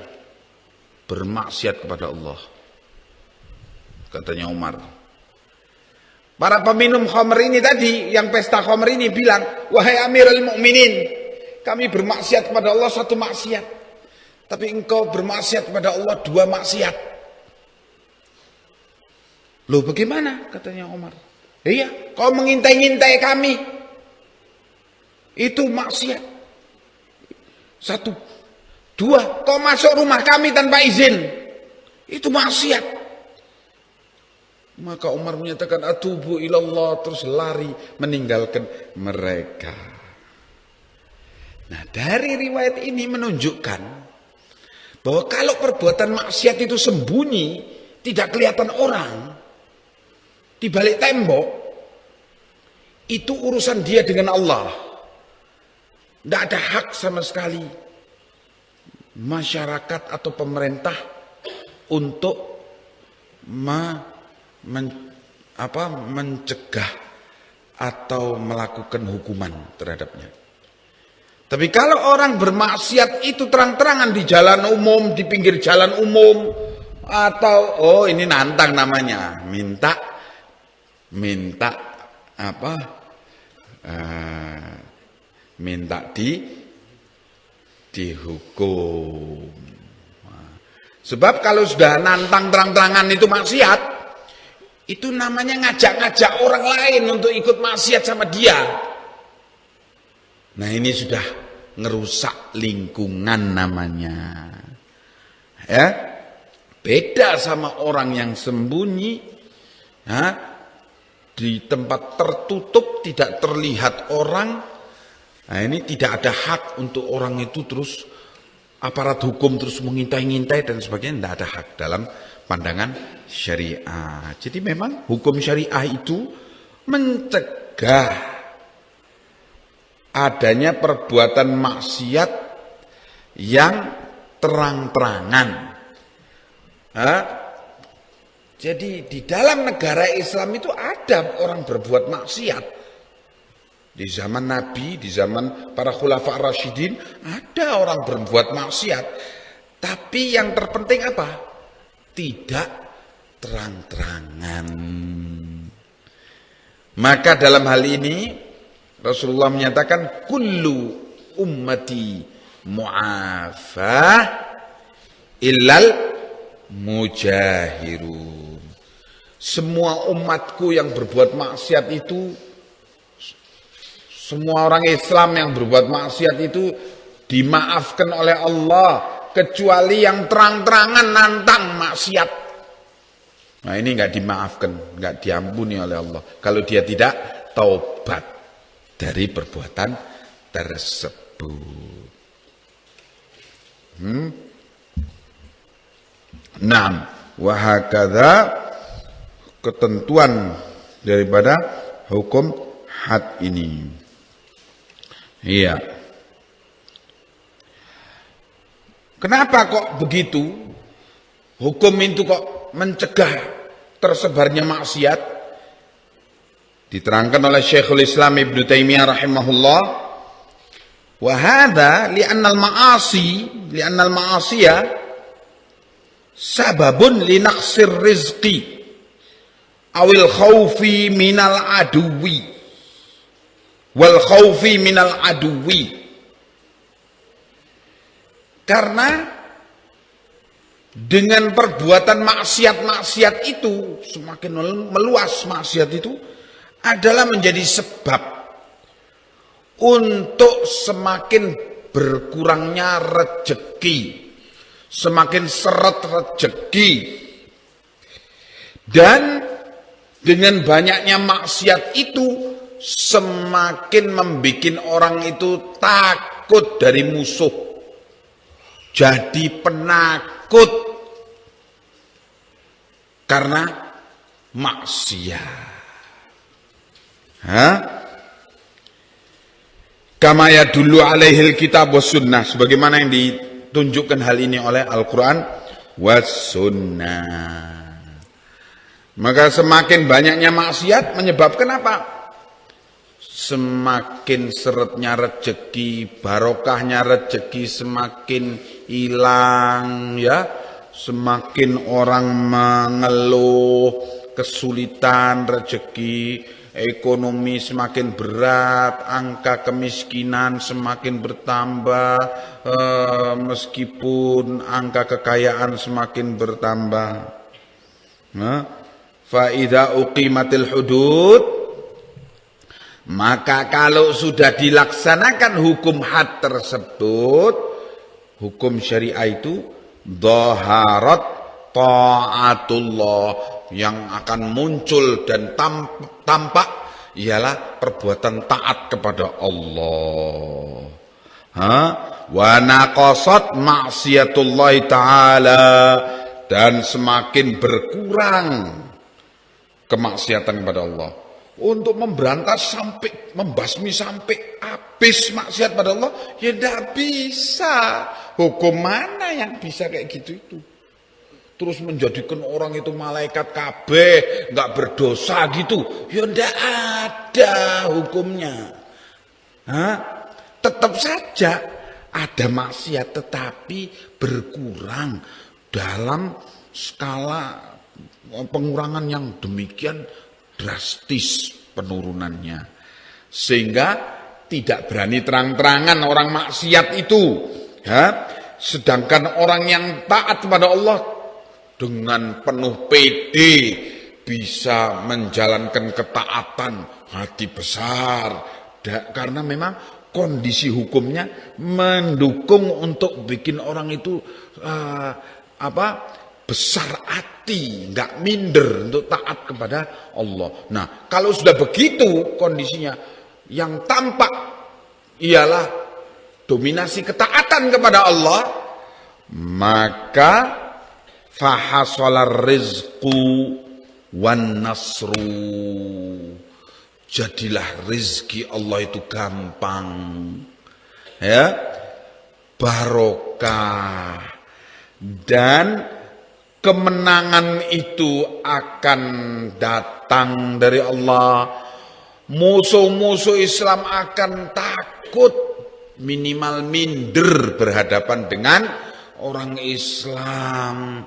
bermaksiat kepada Allah, katanya Umar. Para peminum khamr ini tadi, yang pesta khamr ini bilang, wahai Amirul Mukminin, kami bermaksiat kepada Allah satu maksiat, tapi engkau bermaksiat kepada Allah dua maksiat. Loh bagaimana, katanya Umar. Iya, kau mengintai-ngintai kami, itu maksiat. Satu. Dua, kau masuk rumah kami tanpa izin, itu maksiat. Maka Umar menyatakan atubu ilallah, terus lari meninggalkan mereka. Nah, dari riwayat ini menunjukkan bahwa kalau perbuatan maksiat itu sembunyi, tidak kelihatan orang, di balik tembok, itu urusan dia dengan Allah. Tidak ada hak sama sekali masyarakat atau pemerintah untuk mencegah atau melakukan hukuman terhadapnya. Tapi kalau orang bermaksiat itu terang-terangan di jalan umum, di pinggir jalan umum, atau ini nantang namanya, minta dihukum. Sebab kalau sudah nantang terang-terangan itu maksiat, Itu namanya ngajak-ngajak orang lain untuk ikut maksiat sama dia. Nah ini sudah ngerusak lingkungan namanya. Ya, beda sama orang yang sembunyi, di tempat tertutup tidak terlihat orang. Nah ini tidak ada hak untuk orang itu terus aparat hukum terus mengintai-ngintai dan sebagainya, tidak ada hak dalam pandangan syariah. Jadi memang hukum syariah itu mencegah adanya perbuatan maksiat yang terang-terangan. Jadi di dalam negara Islam itu ada orang berbuat maksiat. Di zaman Nabi, di zaman para khulafa Rasyidin, ada orang berbuat maksiat. Tapi yang terpenting apa? Tidak terang-terangan. Maka dalam hal ini Rasulullah menyatakan kullu ummati mu'afah illal mujahirun. Semua umatku yang berbuat maksiat itu, semua orang Islam yang berbuat maksiat itu dimaafkan oleh Allah, kecuali yang terang-terangan nantang maksiat. Nah ini enggak dimaafkan, enggak diampuni oleh Allah kalau dia tidak taubat dari perbuatan tersebut. Naam, wa hakadha, ketentuan daripada hukum had ini. Iya. Kenapa kok begitu? Hukum itu kok mencegah tersebarnya maksiat? Diterangkan oleh Syekhul Islam Ibnu Taimiyah rahimahullah, wa hadza li'anna al-ma'asiya sababun li naqsir rizqi awil khaufi minal aduwi wal khaufi minal aduwi. Karena dengan perbuatan maksiat-maksiat itu, semakin meluas maksiat itu adalah menjadi sebab untuk semakin berkurangnya rejeki, semakin seret rejeki. Dan dengan banyaknya maksiat itu semakin membuat orang itu takut dari musuh, jadi penakut karena maksiat. Kama yadullu alaihil kitab was sunnah, sebagaimana yang ditunjukkan hal ini oleh Al-Quran was sunnah. Maka semakin banyaknya maksiat menyebabkan apa? Semakin seretnya rejeki, barokahnya rejeki semakin hilang, ya. Semakin orang mengeluh kesulitan rejeki, ekonomi semakin berat, angka kemiskinan semakin bertambah, meskipun angka kekayaan semakin bertambah. Fa idza uqimatil hudud, maka kalau sudah dilaksanakan hukum had tersebut, hukum syariah itu dhaharat ta'atullah, yang akan muncul dan tampak ialah perbuatan taat kepada Allah. Wa naqasat maksiatullah ta'ala, dan semakin berkurang kemaksiatan kepada Allah. Untuk memberantas sampai membasmi sampai habis maksiat pada Allah, ya tidak bisa. Hukum mana yang bisa kayak gitu itu? Terus menjadikan orang itu malaikat kabeh, nggak berdosa gitu, ya ndak ada hukumnya. Tetap saja ada maksiat, tetapi berkurang dalam skala pengurangan yang demikian drastis penurunannya, sehingga tidak berani terang-terangan orang maksiat itu. Sedangkan orang yang taat kepada Allah dengan penuh pede bisa menjalankan ketaatan, hati besar. Karena memang kondisi hukumnya mendukung untuk bikin orang itu besar hati, nggak minder untuk taat kepada Allah. Nah, kalau sudah begitu kondisinya, yang tampak ialah dominasi ketaatan kepada Allah, maka fahasalar rizqu wan nasru, jadilah rizki Allah itu gampang, ya, barokah, dan kemenangan itu akan datang dari Allah. Musuh-musuh Islam akan takut, minimal minder berhadapan dengan orang Islam.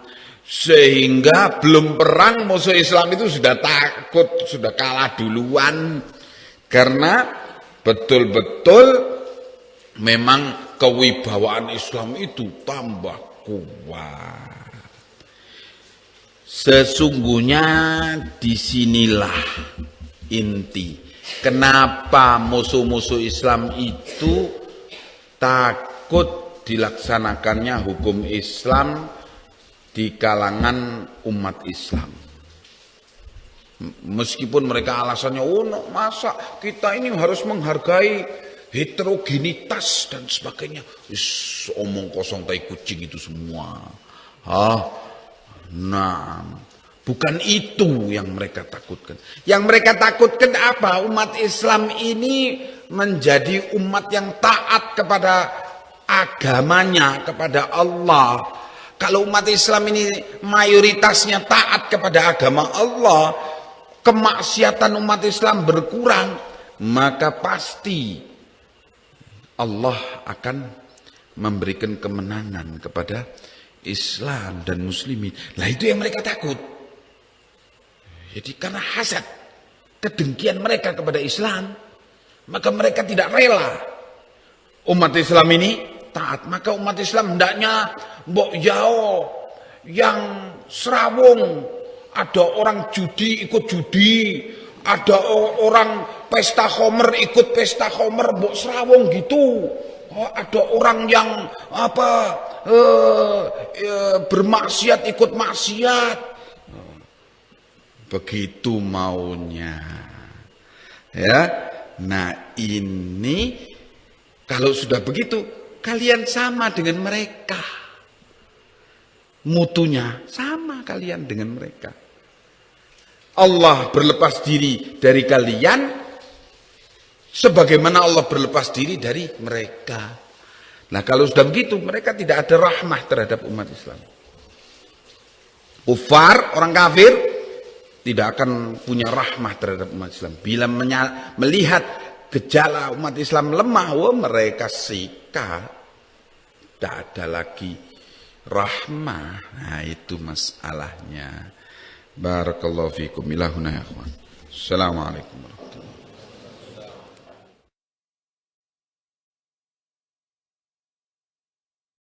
Sehingga belum perang musuh Islam itu sudah takut, sudah kalah duluan. Karena betul-betul memang kewibawaan Islam itu tambah kuat. Sesungguhnya disinilah inti kenapa musuh-musuh Islam itu takut dilaksanakannya hukum Islam di kalangan umat Islam. Meskipun mereka alasannya, masa kita ini harus menghargai heterogenitas dan sebagainya. Omong kosong tai kucing itu semua. Nah, bukan itu yang mereka takutkan. Yang mereka takutkan apa? Umat Islam ini menjadi umat yang taat kepada agamanya, kepada Allah. Kalau umat Islam ini mayoritasnya taat kepada agama Allah, kemaksiatan umat Islam berkurang, maka pasti Allah akan memberikan kemenangan kepada Islam dan muslimin. Lah itu yang mereka takut. Jadi karena hasad, kedengkian mereka kepada Islam, maka mereka tidak rela umat Islam ini taat. Maka umat Islam hendaknya mbok yao yang serawung, ada orang judi ikut judi, ada orang pesta khomer ikut pesta khomer, mbok serawung gitu. Ada orang yang bermaksiat ikut maksiat. Begitu maunya. Ya. Nah, ini kalau sudah begitu, kalian sama dengan mereka. Mutunya sama kalian dengan mereka. Allah berlepas diri dari kalian sebagaimana Allah berlepas diri dari mereka. Nah, kalau sudah begitu, mereka tidak ada rahmah terhadap umat Islam. Kufar, orang kafir, tidak akan punya rahmah terhadap umat Islam. Bila melihat gejala umat Islam lemah, mereka sikat. Tidak ada lagi rahmah. Nah, itu masalahnya. Barakallahu fikum. Ilahuna ya akhwan. Assalamualaikum.